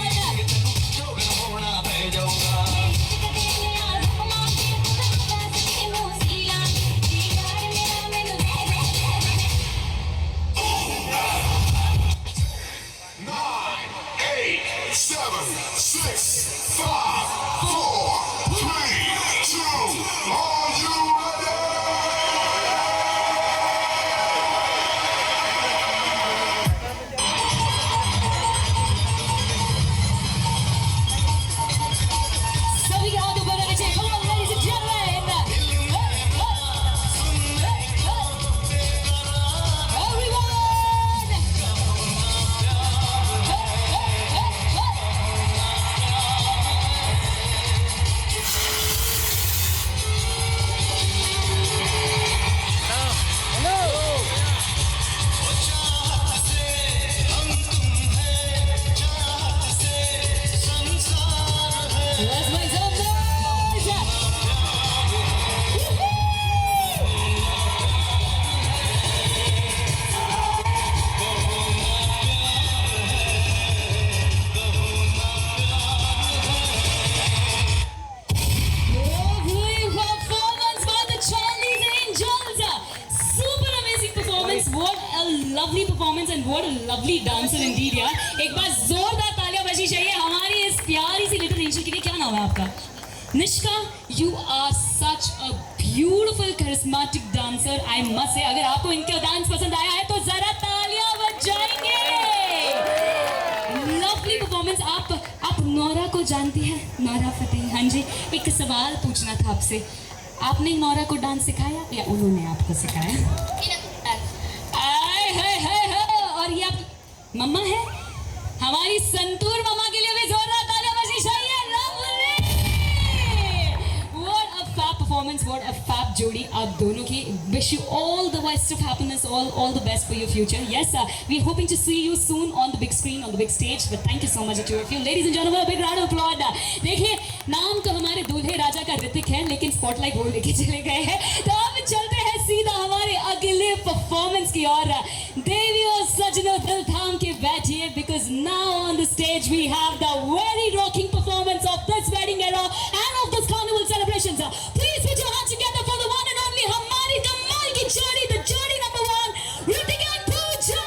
Seven, six, five, four, three, lovely performance and what a lovely dancer indeed यार. एक बार जोरदार तालियां बजनी चाहिए हमारी इस प्यारी सी लिटिल एंजल के लिए. क्या नाम है आपका? Nishka. You are such a beautiful charismatic dancer. I must say अगर आपको इनका डांस पसंद आया है तो जरा तालियां बजाएंगे. Lovely performance. आप नोरा को जानती हैं? Nora Fatehi. हाँ जी. एक सवाल पूछना था आपसे. आपने नोरा को डांस सिखाया या उन्होंने आपको सिखाया? आय हाय हाय हाय. और ये आपकी मम्मा है? हमारी संतूर मम्मा के लिए भी जोरदार तालियां बजनी चाहिए. What a fab performance, what a fab जोड़ी आप दोनों की. Wish you all the best of happiness, all the best for your future. Yes, we're hoping to see you soon on the big screen, on the big stage. But thank you so much, the two of you, ladies and gentlemen. A big round of applause. देखिए नाम तो हमारे दूल्हे राजा का ऋतिक है, लेकिन spotlight वो लेके चले गए हैं. तो अब चलते हैं सीधा हमारे अगले परफॉर्मेंस की ओर. देवी और सजनों दिल थाम के बैठिए, because now on the stage we have the very rocking performance of this wedding era and of this carnival celebrations. Please put your hands together for the one and only हमारी कमाल की जोड़ी, the जोड़ी number 1, Hrithik and Pooja.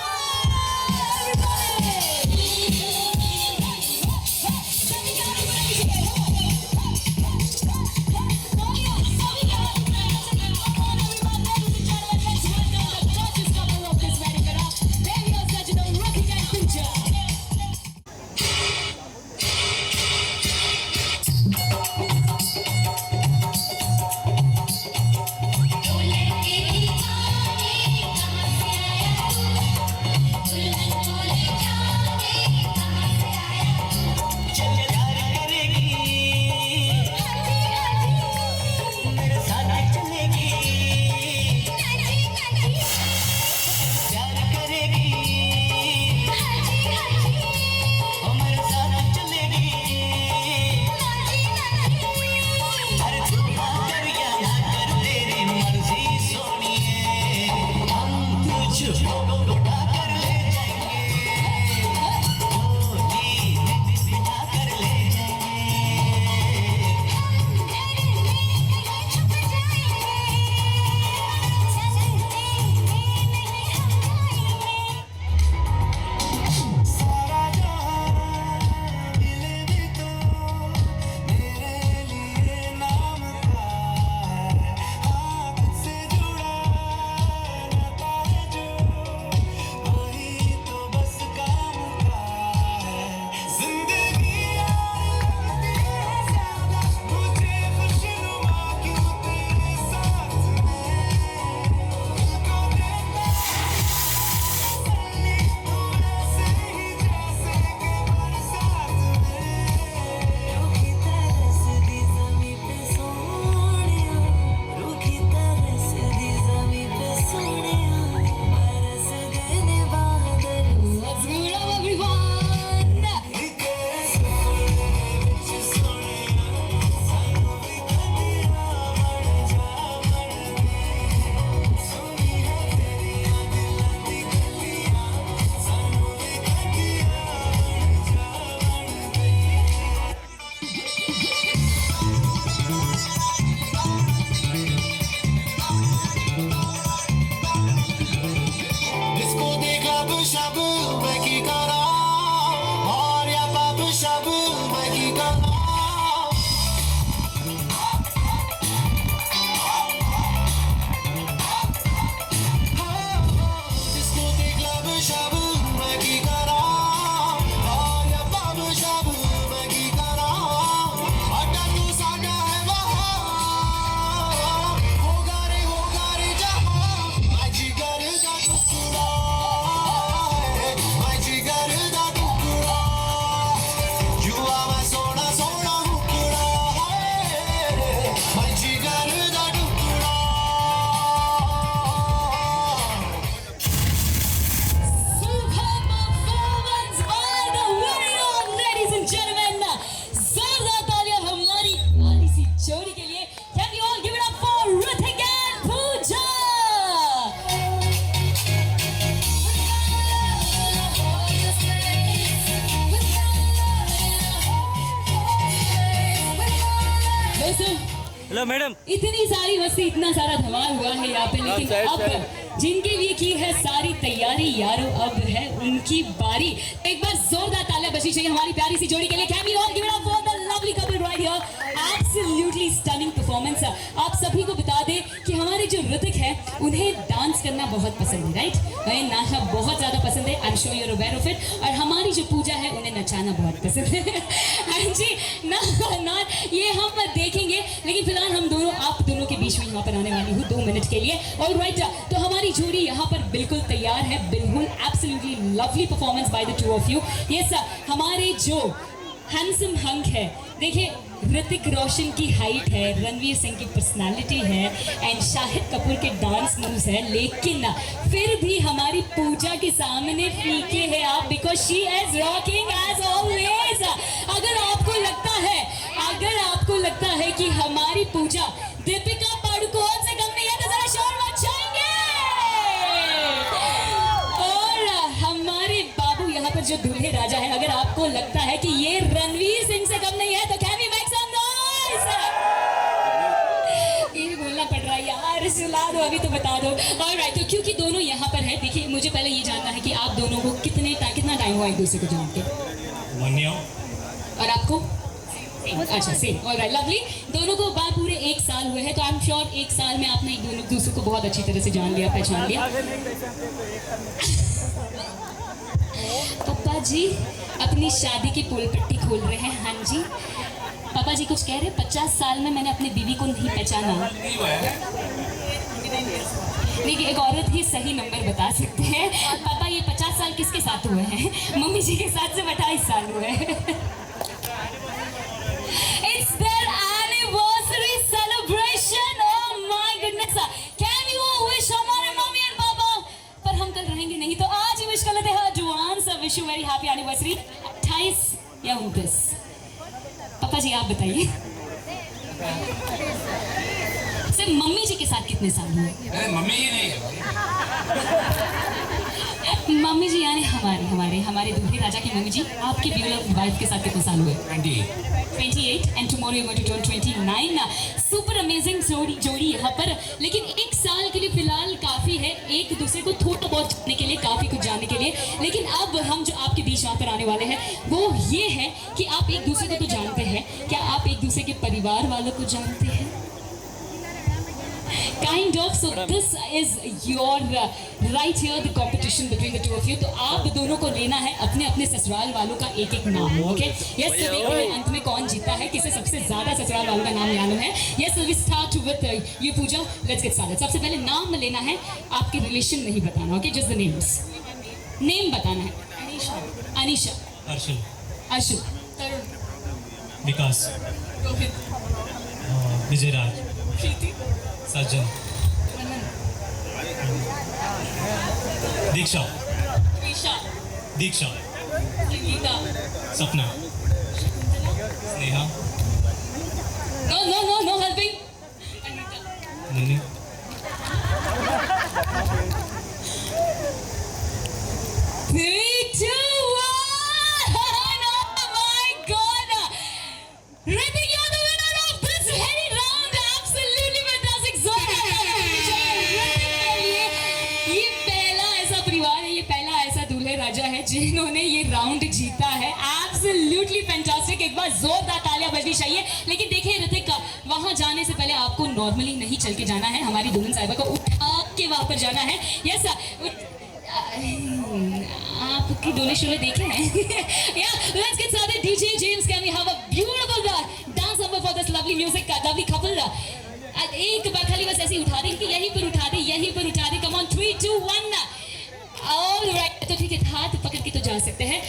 Hello madam, इतनी सारी मस्ती, इतना सारा धमाल हुआ है यहाँ पे, लेकिन अब जिनके लिए की है सारी तैयारी यारो, अब है उनकी बारी। एक बार जोरदार तालियां बजनी चाहिए हमारी प्यारी सी जोड़ी के लिए। Can we all give it up for the lovely couple right here? Absolutely stunning performance। आप सभी को बता दें कि हमारे जो ऋतिक है उन्हें डांस करना बहुत पसंद है, राइट? उन्हें नाचना बहुत ज्यादा पसंद है, I am sure you are aware of it. और हमारी जो पूजा है उन्हें नचाना बहुत पसंद है। हाँ जी ना, ये हम देखेंगे, लेकिन फिलहाल हम दोनों आप दोनों के बीच में यहाँ पर आने वाली हूँ 2 मिनट के लिए। ऑलराइट, तो हमारी जोड़ी यहाँ पर बिल्कुल तैयार है, बिल्कुल absolutely lovely performance by the two of you. Yes, हमारे जो हैंडसम हंक है, देखिए ऋतिक रोशन की हाइट है, रणवीर सिंह की पर्सनालिटी है एंड शाहिद कपूर के डांस मूव्स है, लेकिन फिर भी हमारी पूजा के सामने फीके है आप, because she is rocking as always. अगर आपको लगता है कि हमारी पूजा दीपिका पादुकोण से कम नहीं है तो जरा शोर मचाएंगे। और हमारे बाबू यहाँ पर जो दूल्हे राजा है, अगर आपको लगता है कि ये रणवीर सिंह से कम नहीं है तो can we make some noise? ये भी बोलना पड़ रहा है यार, सुला दो अभी तो बता दो। ऑलराइट, तो क्योंकि दोनों यहाँ पर है, देखिए मुझे पहले ये जानना है कि आप दोनों को कितना टाइम हुआ एक दूसरे को जानते? 1 year। और आपको? अच्छा सेम। Alright, lovely. दोनों को बाद पूरे 1 साल हुए हैं, तो आई एम श्योर 1 साल में आपने एक दूसरे को बहुत अच्छी तरह से जान लिया, पहचान लिया। पापा जी अपनी शादी की पोल पट्टी खोल रहे हैं। हाँ जी पापा जी कुछ कह रहे हैं। 50 साल में मैंने अपनी बीवी को नहीं पहचाना। देखिए एक औरत ही सही नंबर बता सकते हैं। पापा ये 50 साल किसके साथ हुए हैं? मम्मी जी के साथ से 28 साल हुए हैं। It's their anniversary celebration. Oh my goodness. Can you all wish हमारे मम्मी और पापा? पर हम कल रहेंगे नहीं, तो आज ही विश कर लेते हैं जवान सा। Wish you very happy anniversary. 28 या 29? पापा जी आप बताइए। सिर्फ मम्मी जी के साथ कितने साल हुए? मम्मी ही नहीं मम्मी जी यानी हमारे दूल्हे राजा की मम्मी जी, आपकी ब्यूटीफुल वाइफ के साथ कितने साल हुए? 28 and tomorrow you going to turn 29। Super amazing जोड़ी यहाँ पर। लेकिन 1 साल के लिए फिलहाल काफ़ी है, एक दूसरे को थोड़ा बहुत जानने के लिए, काफ़ी कुछ जानने के लिए। लेकिन अब हम जो आपके बीच यहाँ पर आने वाले हैं वो ये है कि आप एक दूसरे को तो जानते हैं, क्या आप एक दूसरे के परिवार वालों को जानते हैं? Kind of, so this is your right here the competition between the two of you। तो आप दोनों को लेना है अपने अपने ससुराल वालों का एक नाम, ओके? यस, तो देखते हैं अंत में कौन जीता है, किसे सबसे ज्यादा ससुराल वालों का नाम याद है। Yes, so we start with you Pooja, let's get started। सबसे पहले नाम लेना है, आपके रिलेशन नहीं बताना, okay? Just the names, name बताना है। अनीशा, अर्शुल, विकास, विजयराज, सज्जन, दीक्षा, सपना, स्नेहा, नो हेल्पिंग, मुन्नी, जिन्होंने ये राउंड जीता है। एब्सोल्युटली फैंटास्टिक, एक बार जोरदार तालियां बजनी चाहिए। लेकिन देखिए ऋतिक, वहां जाने से पहले आपको नॉर्मली नहीं चल के जाना है, हमारी दुल्हन साहिबा को उठा के वहां पर जाना है। यस, आपकी डोले शोले देखे हैं? या let's get started. DJ James, can we have a beautiful dance number for this lovely music lovely couple? एक बार खाली बस ऐसे उठा दे कि यहीं पर उठा दे। Come on 3 2 1। ऑलराइट, तो ठीक है, हाथ पकड़ के तो जा सकते हैं।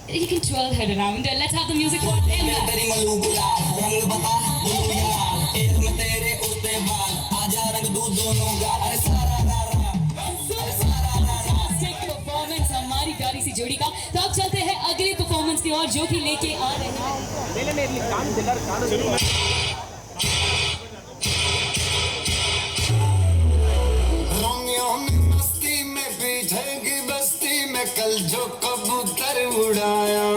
You can twirl her around. Let's have the music for them. तेरी मलू गुलाल रंग बता गुलू यार एक में तेरे उड़ते बाल आजा रंग दूध दोनों गाल अरे सारा Fantastic performance हमारी प्यारी सी जोड़ी का। तो अब चलते हैं अगले परफॉर्मेंस की ओर, जो कि लेके आ रहे हैं। कल जो कबूतर उड़ाया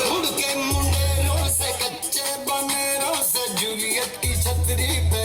उड़ के मुंडेरों से कच्चे बनेरों से जूलियट की छतरी पे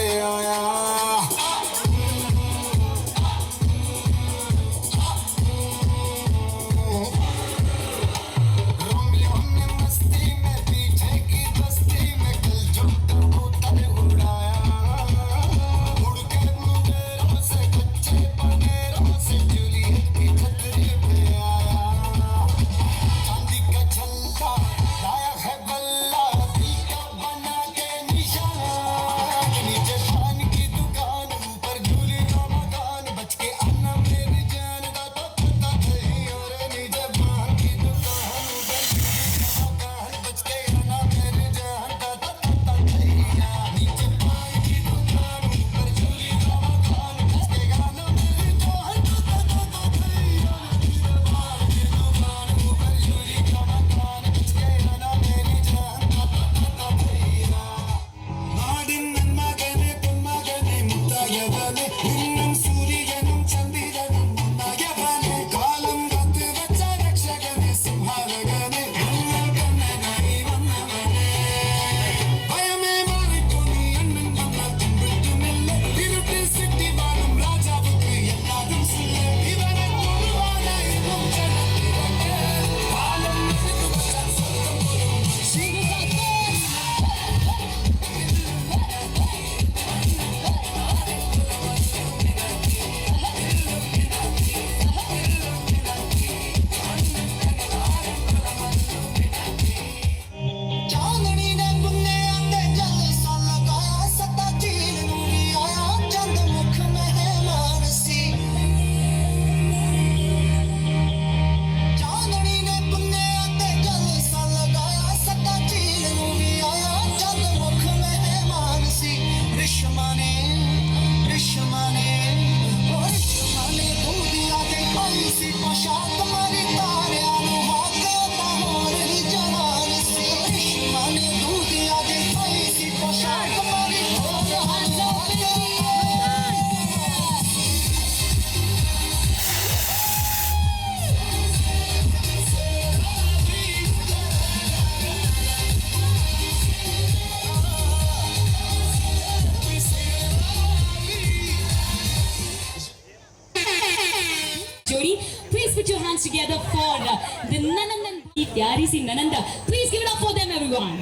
ननंदन की प्यारी सी ननंदा. Please give it up for them, everyone.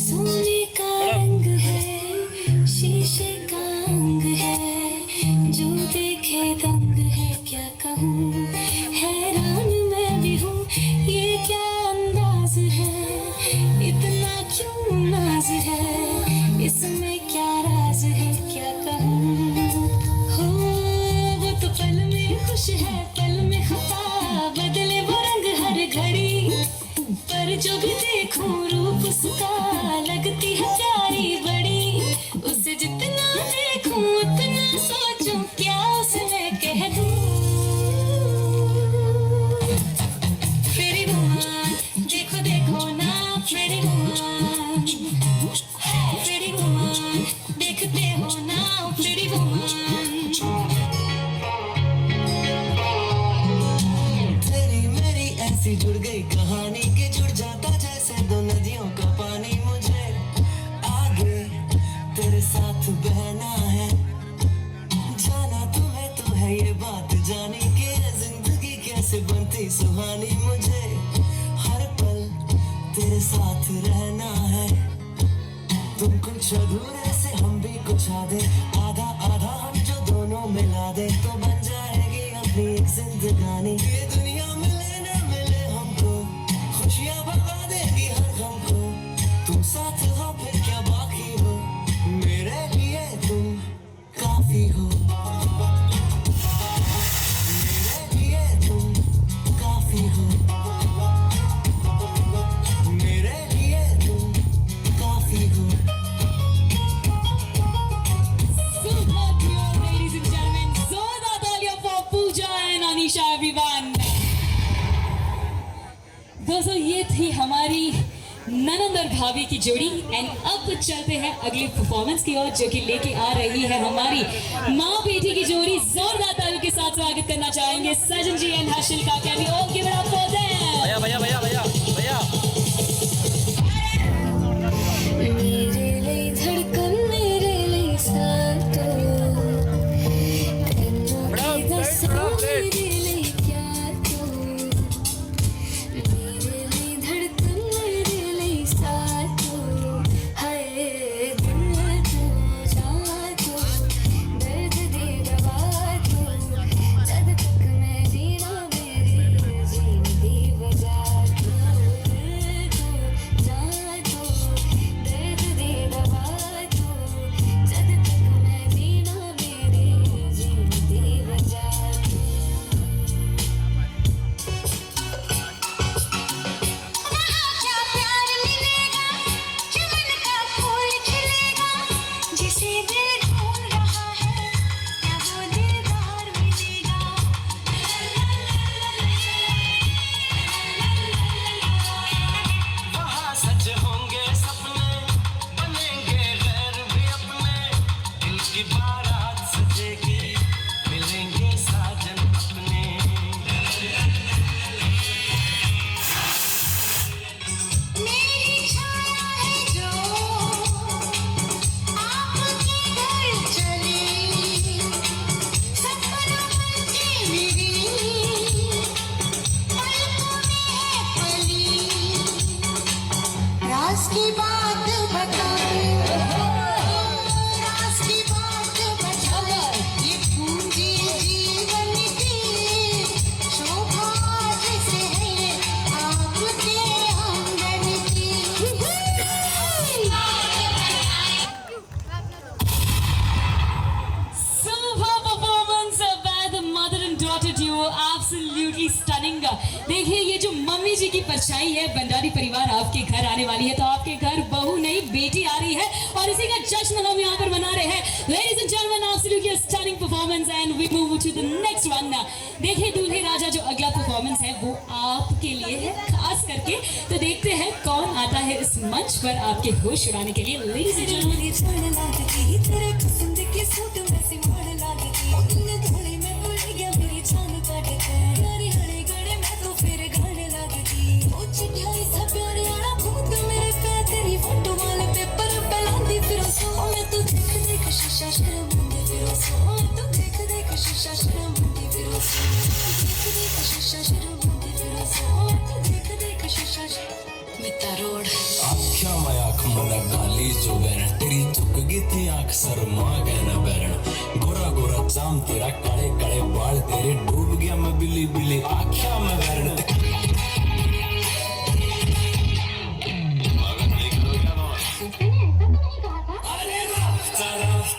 सोने का रंग है, शीशे का अंग है, जो देखे दंग है, क्या कहूँ, हैरान मैं भी हूँ, ये क्या अंदाज है, इतना क्यों नाज है, इसमें क्या राज है, क्या कहूँ, हो वो तो पल में खुश है, पल में खफा, बदले वो रंग हर घड़ी, पर जो भी देखूं रूप उसका लगती है प्यारी बड़ी, उसे जितना देखूं उतना सोचूं क्या उसमें कह दूं. फेरी वुमन, देखो देखो ना फेरी वुमन, फेरी वुमन, देखते हो ना फेरी वुमन. तेरी मेरी ऐसी जुड़ गई कहानी कि जुड़ जाता जैसे दो नदियों का पानी. मुझे आगे तेरे साथ बहना है, जाना तुम्हें तो है ये बात जानी कि ये जिंदगी कैसे बनती सुहानी. मुझे हर पल तेरे साथ रहना है, तुम कुछ अधूरे से हम भी कुछ आधे, आधा आधा हम जो दोनों मिला दे तो बन जाएगी अपनी एक जिंदगानी. ये दुनिया मिले न मिले हमको, खुशियाँ भगा देगी हर गम को. तुम साथ हो फिर क्या बाकी हो, मेरे लिए तुम काफी हो, मेरे लिए तुम काफी हो, मेरे लिए तुम काफी हो. Super duo, ladies and gentlemen. Zoda Talia for Pooja and Anisha, everyone. दोस्तों ये थी हमारी ननंद और भाभी की जोड़ी. एंड अब चलते हैं अगली परफॉर्मेंस की ओर, जो कि लेके आ रही है हमारी माँ बेटी की जोड़ी. जोरदार तालियों के साथ स्वागत करना चाहेंगे सजन जी एंड हर्षिल का. Can we all give it up for them? भैया भैया भैया भैया भैया मेरे लिए धड़कन मेरे लिए सातो, तेनों की दसा मेरे लिए क्या तो, मेरे लिए धड़कन मेरे लिए सातो, हाय दिल तो जातो, दर्द दे दवा तो, जब तक मैं जीना मेरी जिंदगी बजा तो, जातो, दर्द दे दवा तो, जब तक मैं जीना मेरी जिंदगी बजा तो. क्या प्यार मिलेगा, चमन का फूल खिलेगा, जिसे दिल ढूंढ रहा है, क्या वो दिलदार मिलेगा. वहाँ सच होंगे सपने, बनेंगे गैर भी अपने, दिल की बारात सजेगी, मिलेंगे साजन अपने. मेरी छाया है जो आपके घर चली, सपनों बनके मेरी पलकों में है पली. राज की बात बताऊं, राज की बात बताऊं, ये पूंजी जीवन की शोभा जिसे है आपके आंगन की. Super performance by the mother and daughter duo. Absolutely stunning. देखिए ये जो मम्मी जी की परछाई है, भंडारी परिवार आपके घर आने वाली है, तो आपके घर बहू नहीं बेटी आ रही है, और इसी का जश्न हम यहाँ पर मना रहे हैं. Ladies and gentlemen, absolutely stunning performance and we move to the next one. देखिए दूल्हे राजा जो अगला परफॉर्मेंस है वो आपके लिए है खास करके, तो देखते हैं कौन आता है इस मंच पर आपके होश उड़ाने के लिए. Ladies and gentlemen, जान लागती तेरे पसंद के सूट में सिमड़ लागती, इन धूली में उड़ गया मेरी जान काट के, हरे हरे गड़े में तो फिर गाने लागती. ओ चिट्ठाई सा प्यारे आना भूत मेरे पे, तेरी फोटो वाले पेपर पे लांदी फिर सो, मैं तो देख देख शीशा शर्मांदे फिर सो, मैं तो देख देख शीशा मिता रोड आख्या मैं आँख मन गाली जो बैरण तेरी चुक गई थी आँख शर्मा गए न बैरण गोरा गोरा चाम तेरा काले काले बाल तेरे डूब गया मैं बिल्ली बिल्ली आख्या मैं बैरण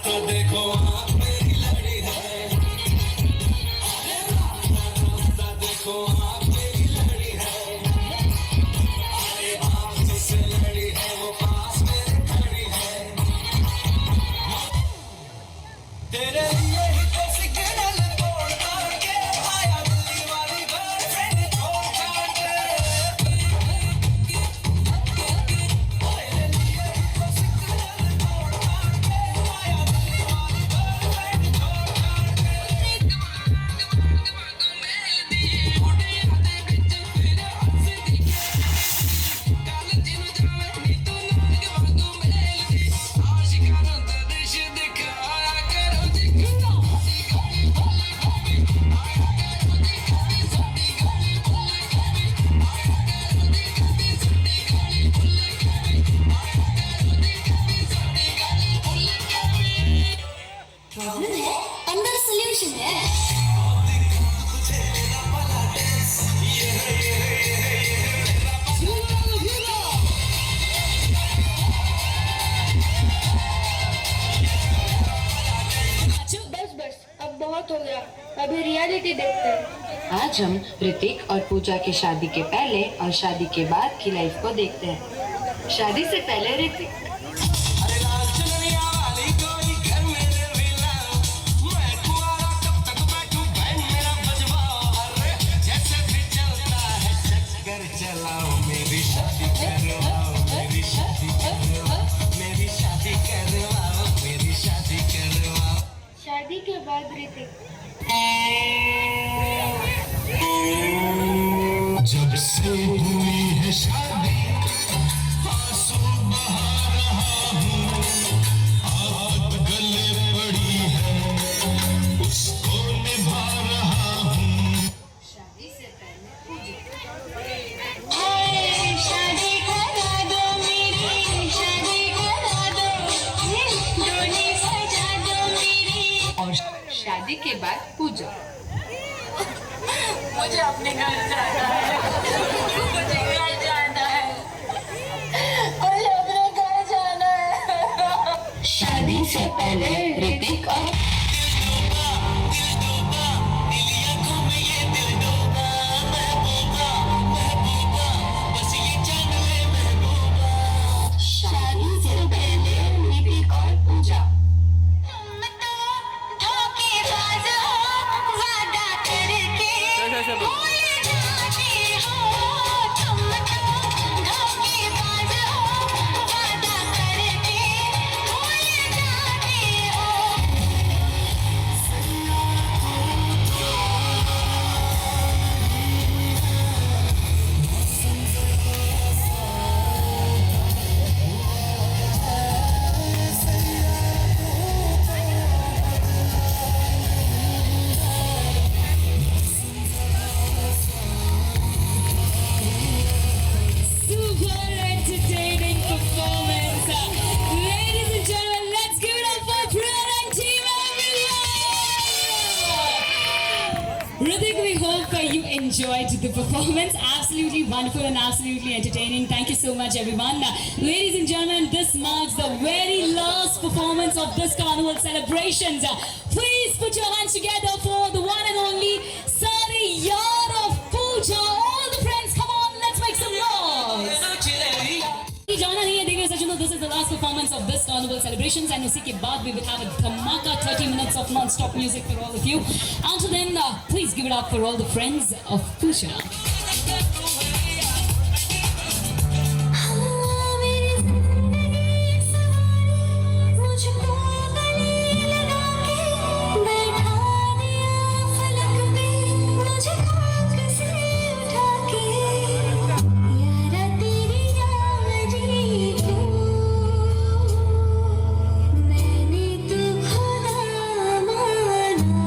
तो देखो आप मेरी लड़ी है देखो आप मेरी लड़ी है अरे आप जिससे लड़ी है वो पास मेरे खड़ी है तेरे लिए ही तो सिग्नल तोड़ ताड़ के आया दिल्ली वाली गर्लफ्रेंड छोड़ छाड़ के तेरे लिए ही तो सिग्नल तोड़ ताड़ के आया दिल्ली वाली गर्लफ्रेंड छोड़ छाड़ के प्रॉब्लम है अंदर सोल्यूशन है बस बस अब बहुत हो गया अभी रियलिटी देखते हैं आज हम ऋतिक और पूजा की शादी के पहले और शादी के बाद की लाइफ को देखते हैं। शादी से पहले ऋतिक अरे लाल चुनरिया वाली कोई घर मेरे विला मैं कुआरा कब तक बैठूं बैंड मेरा बजवाओ अरे जैसे भी चलता है चक्कर चलाओ मेरी शादी करवाओ मेरी शादी करवाओ मेरी शादी करवाओ मेरी शादी करवाओ शादी के बाद ऋतिक जब से हुई है शादी आंसू बहा रहा हूँ आग गले पड़ी है उसको निभा रहा हूँ शादी से पहले शादी करा दो मेरी शादी करा दो डोली सजा दो मेरी और शादी के बाद पूजा मुझे अपने घर जाना है मुझे घर जाना है मुझे अपने घर जाना है शादी से पहले ऋतिक और शादी से पहले ऋतिक और पूजा तुम तो धोखेबाज हो वादा करके भूल जाते हो तुम तो धोखेबाज हो वादा करके भूल जाते हो Super entertaining performance. Ladies and gentlemen, let's give it up for Priya and team everyone. Hrithik, we hope you enjoyed the performance. Absolutely wonderful and absolutely entertaining. Thank you so much, everyone. Ladies and gentlemen, this marks the very last performance of this carnival celebrations. Please put your hands together for the one and only Sari Yaar of Pooja. All the friends, come on, let's make some noise. जाना नहीं है देंगे Sachin this is the last performance of this carnival celebrations and उसी के बाद we will have a dhamaka 30 minutes of non-stop music for all of you. Until then, please give it up for all the friends of Pooja. मुझको गले लगा के बैठा दिया फलक पे मुझे खाक से उठा के यारा तेरी याद को मैंने तो खुदा माना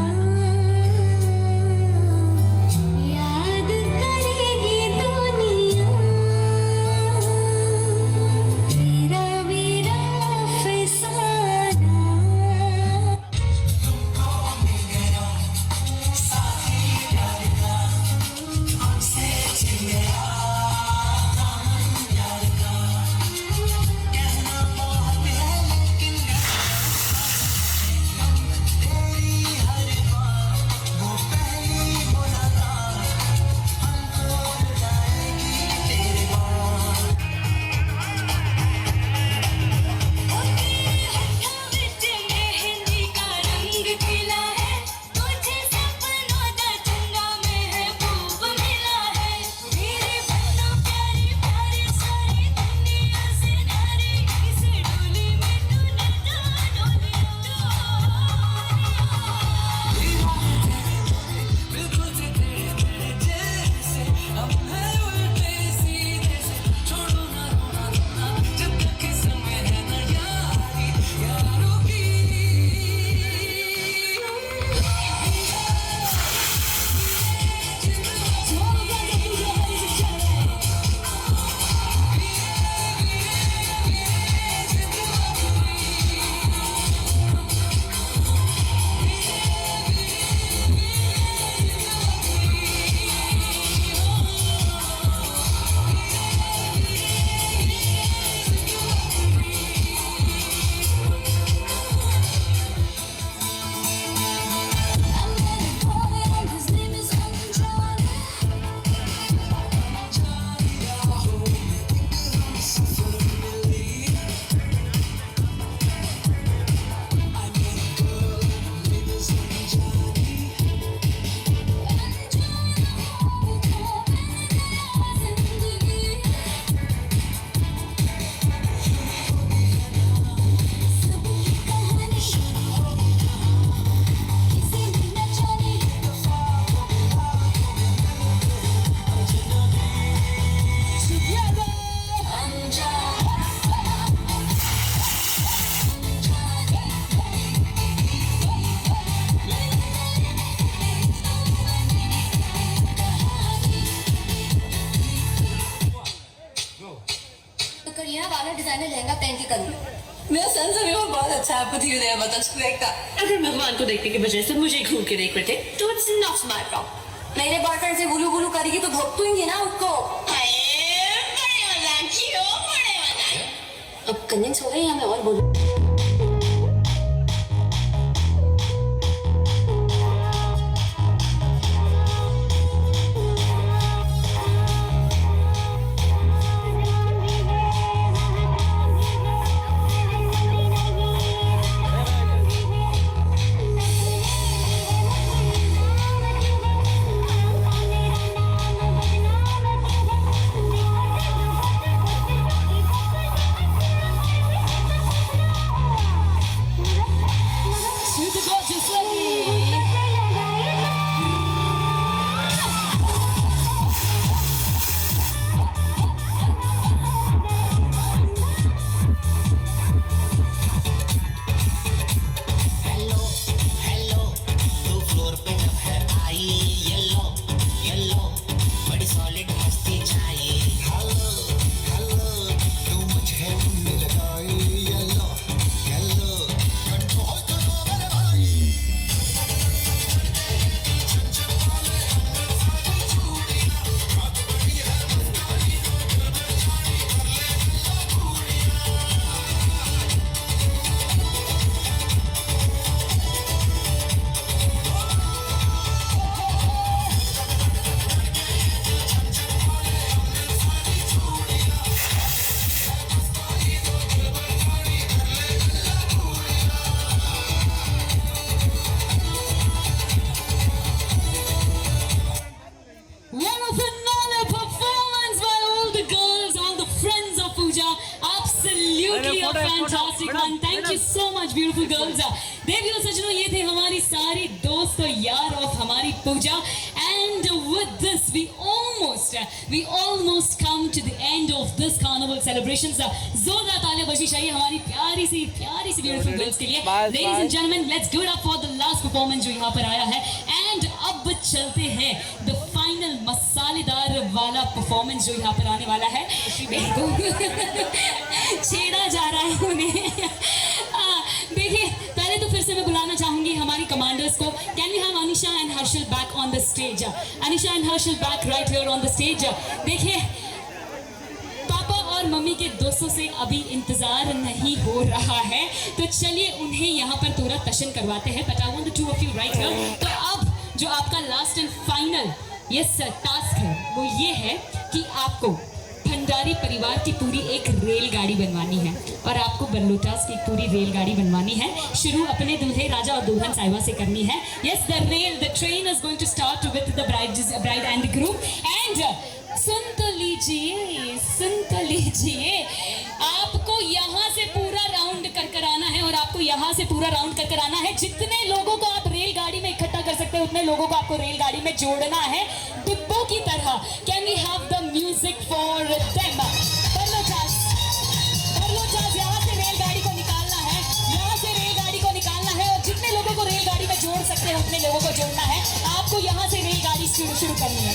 ना वाला डिजाइनर लहंगा पहन के करूँ। मेरा सेंस ऑफ ह्यूमर बहुत अच्छा है, आपको धीरे धीरे पता चलेगा। अगर भगवान को देखने की बजाय से मुझे घूर के देख रहे थे तो इट्स नॉट माय प्रॉब्लम। मेरे बॉयफ्रेंड से गुलू गुलू करेगी तो भोगतूंगी ना उसको। अब कन्विंस हो गई या मैं और बोलूं? Fantastic one. Thank you so much, beautiful girls. देवियों और सज्जनों, ये थे हमारी सारी दोस्त और यार और हमारी पूजा. And with this, we almost come to the end of this carnival celebrations. जोरदार तालियां बजनी चाहिए हमारी प्यारी सी beautiful girls के लिए. Ladies and gentlemen, let's give it up for the last performance जो यहाँ पर आया है. And अब चलते हैं the final मसालेदार वाला performance जो यहाँ पर आने वाला है. छेड़ा जा रहा है उन्हें. देखिए, पहले तो फिर से मैं बुलाना चाहूंगी हमारी कमांडर्स को. Can we have Anisha and Harshal back on the stage? Anisha and Harshal back right here on the stage. देखिए, पापा और मम्मी के दोस्तों से अभी इंतजार नहीं हो रहा है, तो चलिए उन्हें यहाँ पर थोड़ा टशन करवाते हैं. But I want the two of you right here. तो अब जो आपका लास्ट एंड फाइनल टास्क है वो ये है कि आपको भंडारी परिवार की पूरी एक रेलगाड़ी बनवानी है और आपको बल्लोटास की पूरी रेलगाड़ी बनवानी है. शुरू अपने दूल्हे राजा और दुल्हन साहिबा से करनी है. Yes, the train is going to start with the bride and the groom. And सुन तो लीजिए, आपको यहाँ से पूरा राउंड कर आना है और आपको यहाँ से पूरा राउंड कर आना है. जितने लोगों को आप रेलगाड़ी में इकट्ठा कर सकते हैं उतने लोगों को आपको रेलगाड़ी में जोड़ना है डिब्बों की तरह. Can we have the music for them? बल्लोटास यहाँ से रेलगाड़ी को निकालना है, यहाँ से रेलगाड़ी को निकालना है और जितने लोगों को रेलगाड़ी में जोड़ सकते हैं उतने लोगों को जोड़ना है. आपको यहाँ से रेलगाड़ी शुरू करनी है.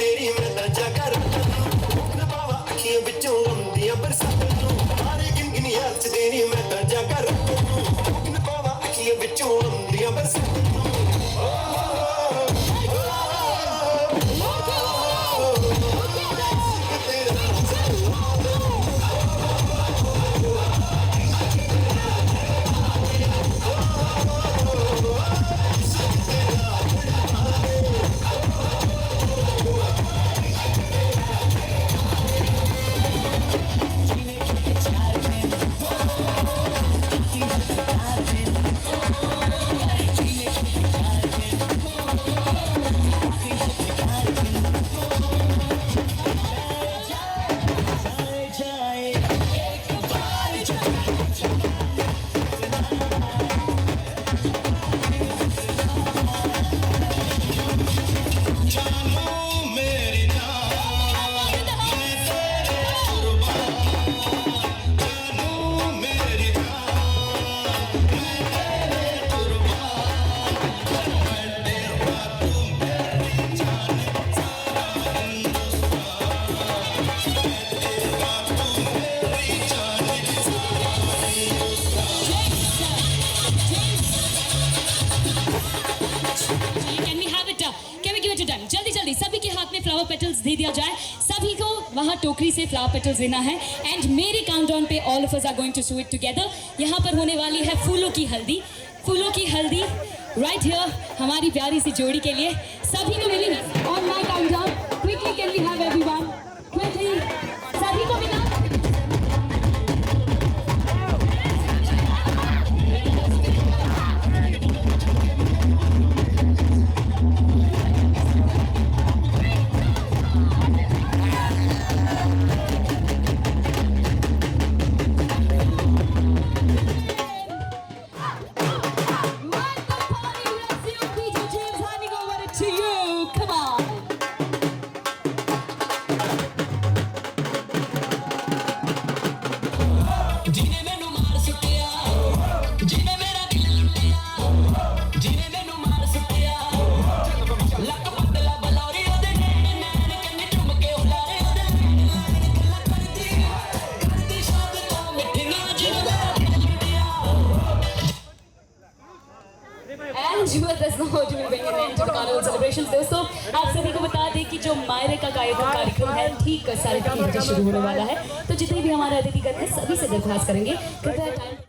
ਤੇਰੀ ਮੈਂ ਤਾਂ ਜਾਗਾ ਰੱਖਾਂ ਪਾਵਾ ਅੱਖੀਆਂ ਵਿੱਚੋਂ ਆਉਂਦੀਆਂ ਬਰਸਾਤਾਂ ਮਾਰੇ ਗਿਣਗਿਣੀਆਂ ਚ ਤੇਰੀ ਮੈਂ ਤਾਂ ਜਾਗਾ ਰੱਖਾਂ ਪਾਵਾ ਅੱਖੀਆਂ ਵਿੱਚੋਂ ਆਉਂਦੀਆਂ ਬਰਸਾਤਾਂ जल्दी जल्दी सभी के हाथ में फ्लावर पेटल्स दे दिया जाए सभी को वहां टोकरी से फ्लावर पेटल्स देना है एंड मेरे काउंटडाउन पे all of us are going to show it together यहाँ पर होने वाली है फूलों की हल्दी राइट हियर हमारी प्यारी सी जोड़ी के लिए सभी को मिली on my countdown quickly can we have everyone quickly सभी को मिला दोस्तों आप सभी को बता दें कि जो मायरे का कार्यक्रम है ठीक 3:30 बजे शुरू होने वाला है तो जितने भी हमारे अतिथिगण हैं सभी से दरख्वास्त करेंगे कृपया टाइम